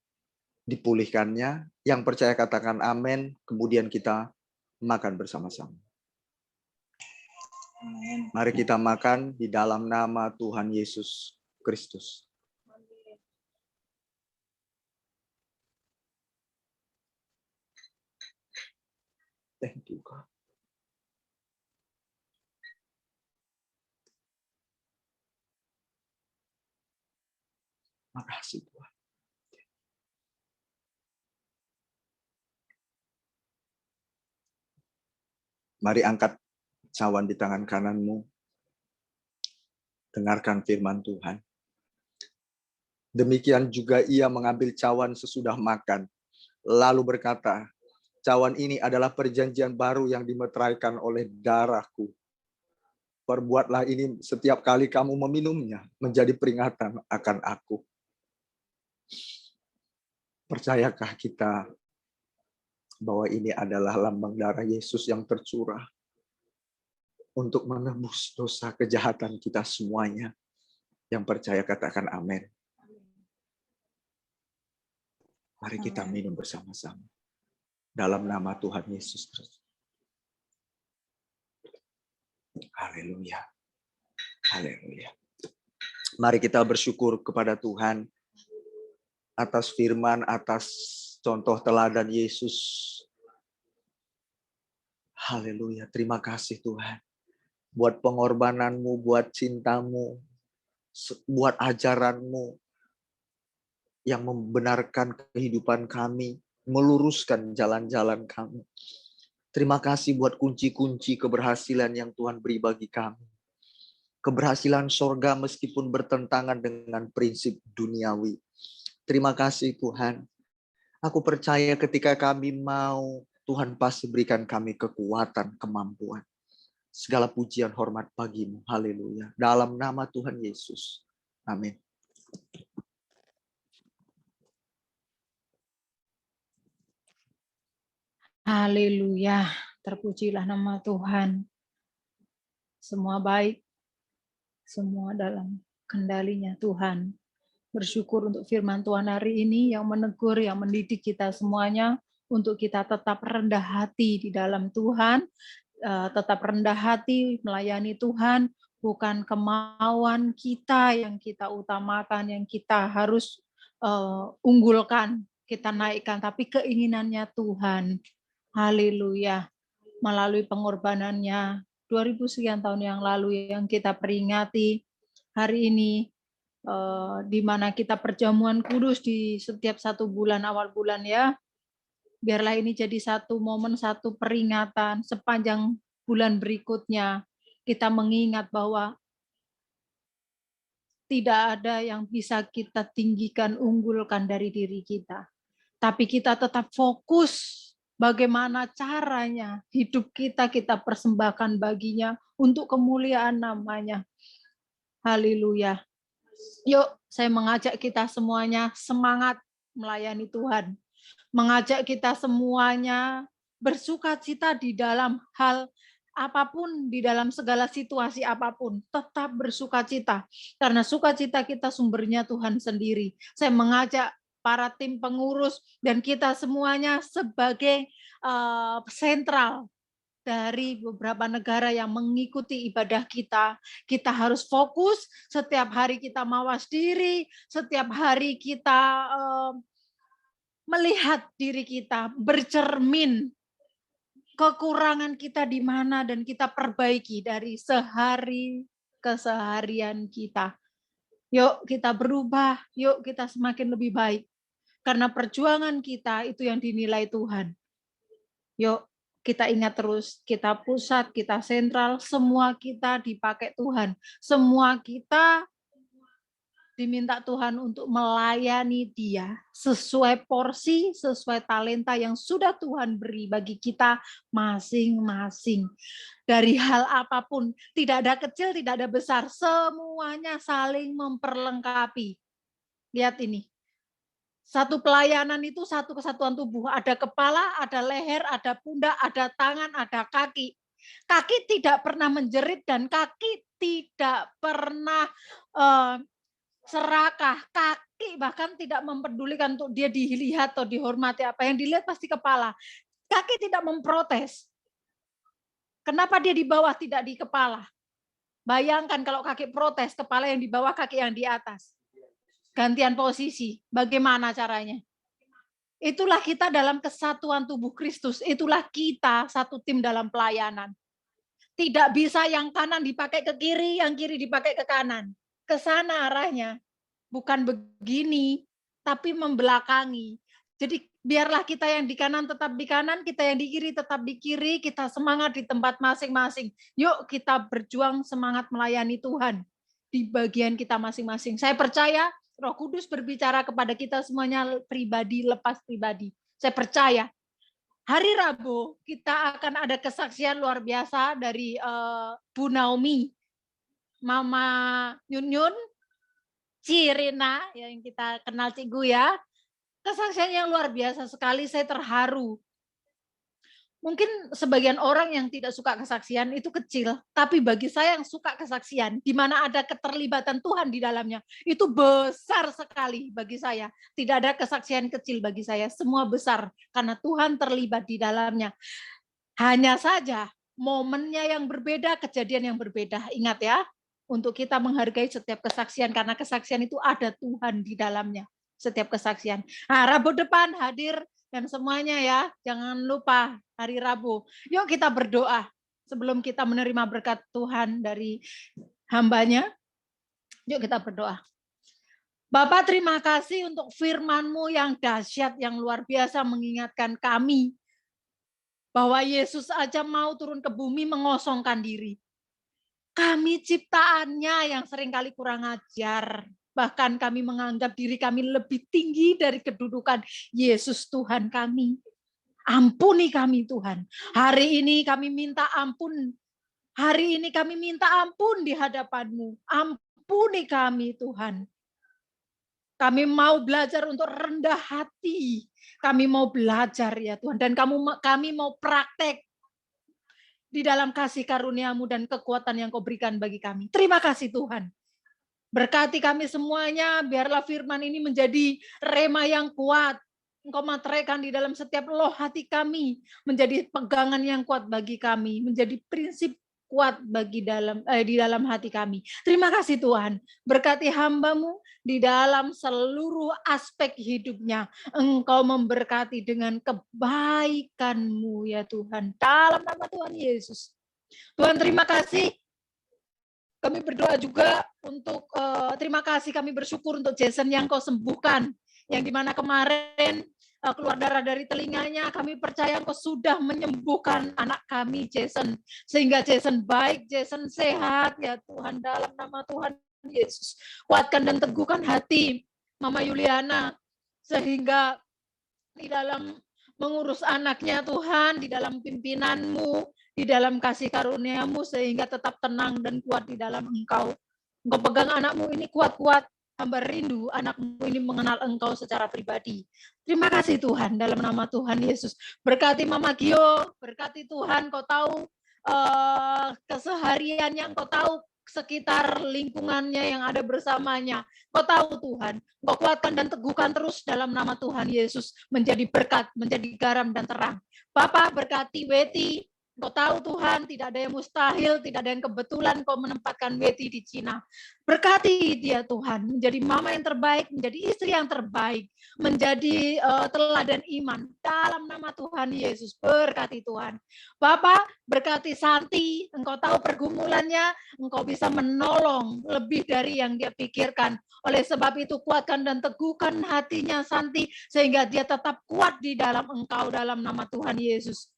dipulihkannya. Yang percaya katakan amin, kemudian kita makan bersama-sama. Mari kita makan di dalam nama Tuhan Yesus Kristus. Thank you, God. Makasih Tuhan. Mari angkat cawan di tangan kananmu. Dengarkan firman Tuhan. Demikian juga ia mengambil cawan sesudah makan. Lalu berkata, cawan ini adalah perjanjian baru yang dimeteraikan oleh darahku. Perbuatlah ini setiap kali kamu meminumnya menjadi peringatan akan aku. Percayakah kita bahwa ini adalah lambang darah Yesus yang tercurah untuk menebus dosa kejahatan kita semuanya? Yang percaya katakan amin. Mari kita minum bersama-sama. Dalam nama Tuhan Yesus Kristus. Haleluya. Haleluya. Mari kita bersyukur kepada Tuhan atas firman, atas contoh teladan Yesus. Haleluya. Terima kasih Tuhan. Buat pengorbananmu, buat cintamu, buat ajaranmu yang membenarkan kehidupan kami, meluruskan jalan-jalan kami. Terima kasih buat kunci-kunci keberhasilan yang Tuhan beri bagi kami. Keberhasilan sorga meskipun bertentangan dengan prinsip duniawi. Terima kasih Tuhan. Aku percaya ketika kami mau, Tuhan pasti berikan kami kekuatan, kemampuan. Segala pujian hormat bagimu. Haleluya. Dalam nama Tuhan Yesus. Amin. Haleluya, terpujilah nama Tuhan. Semua baik, semua dalam kendalinya Tuhan. Bersyukur untuk firman Tuhan hari ini yang menegur, yang mendidik kita semuanya untuk kita tetap rendah hati di dalam Tuhan, tetap rendah hati melayani Tuhan, bukan kemauan kita yang kita utamakan, yang kita harus unggulkan, kita naikkan, tapi keinginannya Tuhan. Haleluya. Melalui pengorbanannya 2000 sekian tahun yang lalu yang kita peringati hari ini, di mana kita perjamuan kudus di setiap 1 bulan awal bulan ya. Biarlah ini jadi satu momen, satu peringatan sepanjang bulan berikutnya. Kita mengingat bahwa tidak ada yang bisa kita tinggikan, unggulkan dari diri kita. Tapi kita tetap fokus bagaimana caranya hidup kita persembahkan baginya untuk kemuliaan namanya. Haleluya. Yuk, saya mengajak kita semuanya semangat melayani Tuhan. Mengajak kita semuanya bersukacita di dalam hal apapun, di dalam segala situasi apapun. Tetap bersukacita. Karena sukacita kita sumbernya Tuhan sendiri. Saya mengajak para tim pengurus dan kita semuanya sebagai sentral dari beberapa negara yang mengikuti ibadah kita. Kita harus fokus, setiap hari kita mawas diri, setiap hari kita melihat diri kita, bercermin kekurangan kita di mana dan kita perbaiki dari sehari keseharian kita. Yuk kita berubah, yuk kita semakin lebih baik. Karena perjuangan kita itu yang dinilai Tuhan. Yuk, kita ingat terus, kita pusat, kita sentral, semua kita dipakai Tuhan. Semua kita diminta Tuhan untuk melayani Dia sesuai porsi, sesuai talenta yang sudah Tuhan beri bagi kita masing-masing. Dari hal apapun, tidak ada kecil, tidak ada besar, semuanya saling memperlengkapi. Lihat ini. Satu pelayanan itu satu kesatuan tubuh, ada kepala, ada leher, ada pundak, ada tangan, ada kaki. Kaki tidak pernah menjerit dan kaki tidak pernah serakah, kaki bahkan tidak mempedulikan untuk dia dilihat atau dihormati, apa yang dilihat pasti kepala. Kaki tidak memprotes. Kenapa dia di bawah tidak di kepala? Bayangkan kalau kaki protes, kepala yang di bawah, kaki yang di atas. Gantian posisi, bagaimana caranya? Itulah kita dalam kesatuan tubuh Kristus, itulah kita satu tim dalam pelayanan. Tidak bisa yang kanan dipakai ke kiri, yang kiri dipakai ke kanan. Ke sana arahnya, bukan begini, tapi membelakangi. Jadi biarlah kita yang di kanan tetap di kanan, kita yang di kiri tetap di kiri, kita semangat di tempat masing-masing. Yuk kita berjuang semangat melayani Tuhan di bagian kita masing-masing. Saya percaya Roh Kudus berbicara kepada kita semuanya pribadi, lepas pribadi. Saya percaya hari Rabu kita akan ada kesaksian luar biasa dari Bu Naomi, Mama Nyun, Cirina yang kita kenal Cigu ya. Kesaksian yang luar biasa sekali, saya terharu. Mungkin sebagian orang yang tidak suka kesaksian itu kecil, tapi bagi saya yang suka kesaksian, di mana ada keterlibatan Tuhan di dalamnya, itu besar sekali bagi saya. Tidak ada kesaksian kecil bagi saya, semua besar karena Tuhan terlibat di dalamnya. Hanya saja momennya yang berbeda, kejadian yang berbeda. Ingat ya, untuk kita menghargai setiap kesaksian, karena kesaksian itu ada Tuhan di dalamnya. Setiap kesaksian. Nah, Rabu depan hadir dan semuanya ya, jangan lupa hari Rabu. Yuk kita berdoa sebelum kita menerima berkat Tuhan dari hambanya. Yuk kita berdoa. Bapak, terima kasih untuk firman-Mu yang dahsyat, yang luar biasa mengingatkan kami bahwa Yesus aja mau turun ke bumi mengosongkan diri. Kami ciptaannya yang seringkali kurang ajar. Bahkan kami menganggap diri kami lebih tinggi dari kedudukan Yesus Tuhan kami. Ampuni kami Tuhan. Hari ini kami minta ampun. Hari ini kami minta ampun di hadapan-Mu. Ampuni kami Tuhan. Kami mau belajar untuk rendah hati. Kami mau belajar ya Tuhan. Dan kami mau praktek di dalam kasih karunia-Mu dan kekuatan yang Kau berikan bagi kami. Terima kasih Tuhan. Berkati kami semuanya, biarlah firman ini menjadi rema yang kuat. Engkau materaikan di dalam setiap loh hati kami, menjadi pegangan yang kuat bagi kami, menjadi prinsip kuat bagi di dalam hati kami. Terima kasih Tuhan, berkati hamba-Mu di dalam seluruh aspek hidupnya. Engkau memberkati dengan kebaikan-Mu ya Tuhan, dalam nama Tuhan Yesus. Tuhan terima kasih. Kami berdoa juga untuk terima kasih, kami bersyukur untuk Jason yang Kau sembuhkan, yang dimana kemarin keluar darah dari telinganya. Kami percaya Engkau sudah menyembuhkan anak kami Jason, sehingga Jason baik, Jason sehat ya Tuhan, dalam nama Tuhan Yesus. Kuatkan dan teguhkan hati Mama Yuliana sehingga di dalam mengurus anaknya Tuhan, di dalam pimpinan-Mu, di dalam kasih karunia-Mu, sehingga tetap tenang dan kuat di dalam Engkau. Engkau pegang anakmu ini kuat-kuat, hamba rindu anakmu ini mengenal Engkau secara pribadi. Terima kasih Tuhan, dalam nama Tuhan Yesus. Berkati Mama Gio, berkati Tuhan, Kau tahu kesehariannya, Engkau tahu sekitar lingkungannya yang ada bersamanya. Kau tahu Tuhan, Kau kuatkan dan teguhkan terus dalam nama Tuhan Yesus, menjadi berkat, menjadi garam dan terang. Bapak berkati Weti, Engkau tahu Tuhan, tidak ada yang mustahil, tidak ada yang kebetulan Kau menempatkan Betty di Cina. Berkati dia Tuhan, menjadi mama yang terbaik, menjadi istri yang terbaik, menjadi teladan iman. Dalam nama Tuhan Yesus, berkati Tuhan. Bapak, berkati Santi, Engkau tahu pergumulannya, Engkau bisa menolong lebih dari yang dia pikirkan. Oleh sebab itu, kuatkan dan teguhkan hatinya Santi, sehingga dia tetap kuat di dalam Engkau, dalam nama Tuhan Yesus.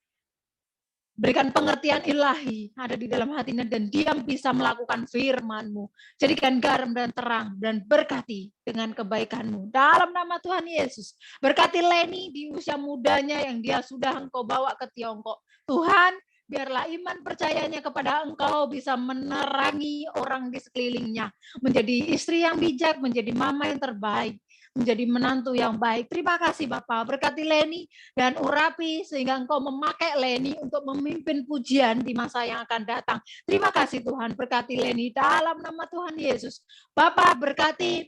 Berikan pengertian ilahi ada di dalam hatinya dan dia bisa melakukan firman-Mu. Jadikan garam dan terang dan berkati dengan kebaikan-Mu. Dalam nama Tuhan Yesus. Berkati Leni di usia mudanya yang dia sudah Engkau bawa ke Tiongkok. Tuhan, biarlah iman percayanya kepada Engkau bisa menerangi orang di sekelilingnya. Menjadi istri yang bijak, menjadi mama yang terbaik, menjadi menantu yang baik. Terima kasih Bapak, berkati Leni dan urapi sehingga Engkau memakai Leni untuk memimpin pujian di masa yang akan datang. Terima kasih Tuhan, berkati Leni dalam nama Tuhan Yesus. Bapak berkati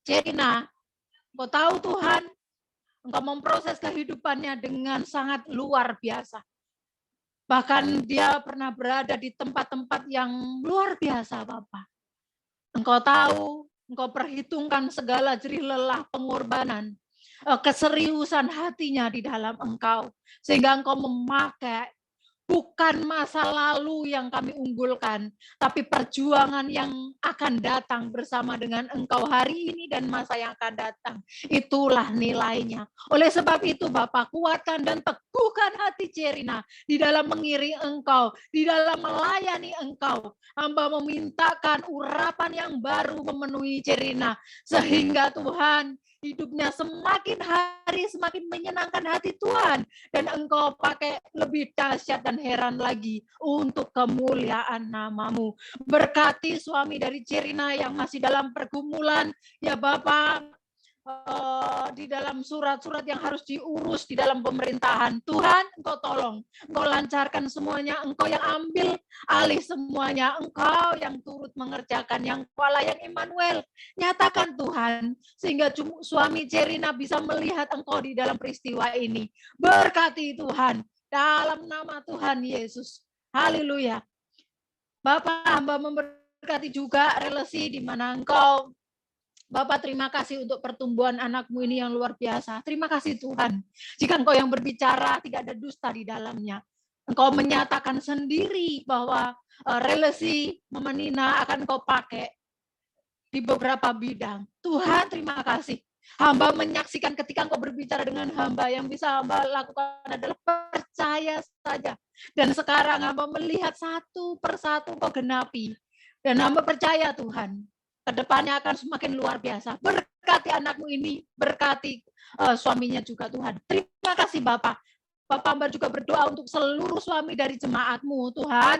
Cerina. Engkau tahu Tuhan, Engkau memproses kehidupannya dengan sangat luar biasa. Bahkan dia pernah berada di tempat-tempat yang luar biasa Bapak. Engkau tahu, Engkau perhitungkan segala jerih lelah pengorbanan, keseriusan hatinya di dalam Engkau, sehingga Engkau memakai bukan masa lalu yang kami unggulkan, tapi perjuangan yang akan datang bersama dengan Engkau hari ini dan masa yang akan datang. Itulah nilainya. Oleh sebab itu Bapak, kuatkan dan teguhkan hati Cerina di dalam mengiring Engkau, di dalam melayani Engkau. Hamba memintakan urapan yang baru memenuhi Cerina, sehingga Tuhan hidupnya semakin hari semakin menyenangkan hati Tuhan, dan Engkau pakai lebih dahsyat dan heran lagi untuk kemuliaan nama-Mu. Berkati suami dari Cerina yang masih dalam pergumulan, ya Bapak, di dalam surat-surat yang harus diurus di dalam pemerintahan. Tuhan, Engkau tolong, Engkau lancarkan semuanya, Engkau yang ambil alih semuanya, Engkau yang turut mengerjakan, yang kuala, yang Immanuel. Nyatakan Tuhan, sehingga suami Cerina bisa melihat Engkau di dalam peristiwa ini. Berkati Tuhan, dalam nama Tuhan Yesus. Haleluya. Bapak, hamba memberkati juga relasi di mana Engkau, Bapak, terima kasih untuk pertumbuhan anakmu ini yang luar biasa. Terima kasih Tuhan. Jika Engkau yang berbicara, tidak ada dusta di dalamnya. Engkau menyatakan sendiri bahwa relasi Mama Nina akan Engkau pakai di beberapa bidang. Tuhan, terima kasih. Hamba menyaksikan ketika Engkau berbicara dengan hamba, yang bisa hamba lakukan adalah percaya saja. Dan sekarang hamba melihat satu persatu Engkau genapi. Dan hamba percaya Tuhan, kedepannya akan semakin luar biasa. Berkati anakmu ini, berkati suaminya juga Tuhan. Terima kasih Bapak. Bapak hamba juga berdoa untuk seluruh suami dari jemaatmu Tuhan.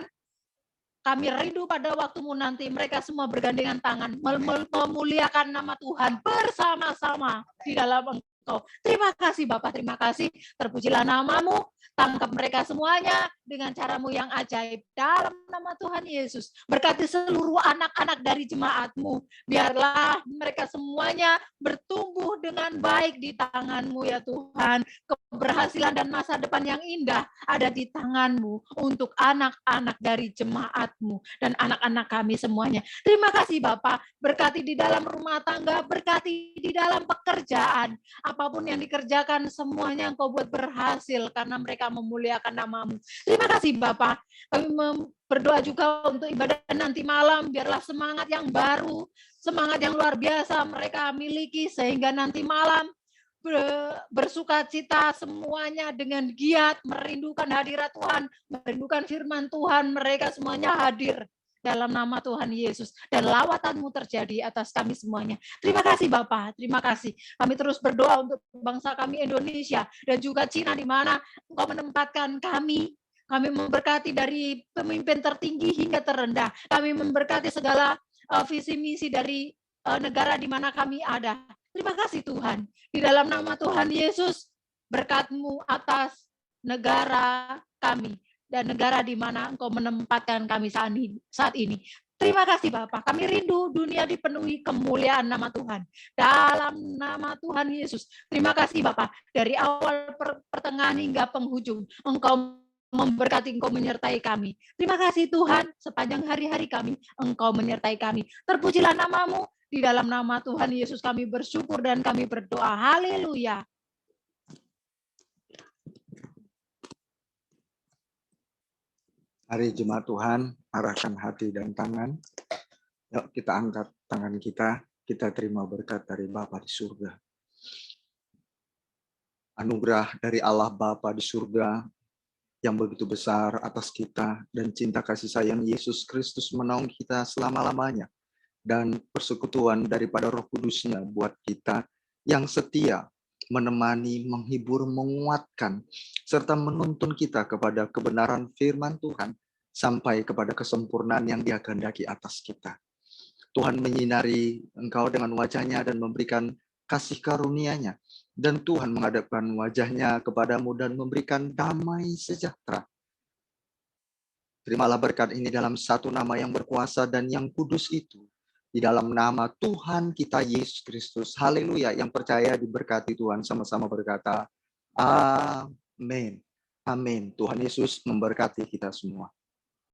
Kami rindu pada waktumu nanti mereka semua bergandengan tangan, memuliakan nama Tuhan bersama-sama di dalam Engkau. Terima kasih Bapak, terima kasih. Terpujilah nama-Mu. Tangkap mereka semuanya dengan cara-Mu yang ajaib. Dalam nama Tuhan Yesus, berkati seluruh anak-anak dari jemaat-Mu. Biarlah mereka semuanya bertumbuh dengan baik di tangan-Mu ya Tuhan. Keberhasilan dan masa depan yang indah ada di tangan-Mu untuk anak-anak dari jemaat-Mu dan anak-anak kami semuanya. Terima kasih Bapak, berkati di dalam rumah tangga, berkati di dalam pekerjaan. Apapun yang dikerjakan semuanya Engkau buat berhasil karena mereka memuliakan nama-Mu. Terima kasih Bapak. Kami berdoa juga untuk ibadah nanti malam, biarlah semangat yang baru, semangat yang luar biasa mereka miliki sehingga nanti malam bersukacita semuanya dengan giat, merindukan hadirat Tuhan, merindukan firman Tuhan, mereka semuanya hadir dalam nama Tuhan Yesus, dan lawatan-Mu terjadi atas kami semuanya. Terima kasih Bapak, terima kasih. Kami terus berdoa untuk bangsa kami Indonesia dan juga Cina, di mana Engkau menempatkan kami. Kami memberkati dari pemimpin tertinggi hingga terendah. Kami memberkati segala visi misi dari negara di mana kami ada. Terima kasih Tuhan. Di dalam nama Tuhan Yesus, berkat-Mu atas negara kami dan negara di mana Engkau menempatkan kami saat ini. Terima kasih Bapak. Kami rindu dunia dipenuhi kemuliaan nama Tuhan. Dalam nama Tuhan Yesus. Terima kasih Bapak. Dari awal pertengahan hingga penghujung, Engkau memberkati, Engkau menyertai kami. Terima kasih Tuhan, sepanjang hari-hari kami, Engkau menyertai kami. Terpujilah nama-Mu, di dalam nama Tuhan Yesus kami bersyukur dan kami berdoa. Haleluya. Hari Jemaat Tuhan, arahkan hati dan tangan. Yuk kita angkat tangan kita terima berkat dari Bapa di surga. Anugerah dari Allah Bapa di surga yang begitu besar atas kita, dan cinta kasih sayang Yesus Kristus menaungi kita selama-lamanya, dan persekutuan daripada Roh Kudus-Nya buat kita yang setia menemani, menghibur, menguatkan, serta menuntun kita kepada kebenaran firman Tuhan sampai kepada kesempurnaan yang Dia kehendaki atas kita. Tuhan menyinari engkau dengan wajah-Nya dan memberikan kasih karunia-Nya, dan Tuhan menghadapkan wajah-Nya kepadamu dan memberikan damai sejahtera. Terimalah berkat ini dalam satu nama yang berkuasa dan yang kudus itu, di dalam nama Tuhan kita Yesus Kristus. Haleluya. Yang percaya diberkati Tuhan, sama-sama berkata, amin. Amin. Tuhan Yesus memberkati kita semua.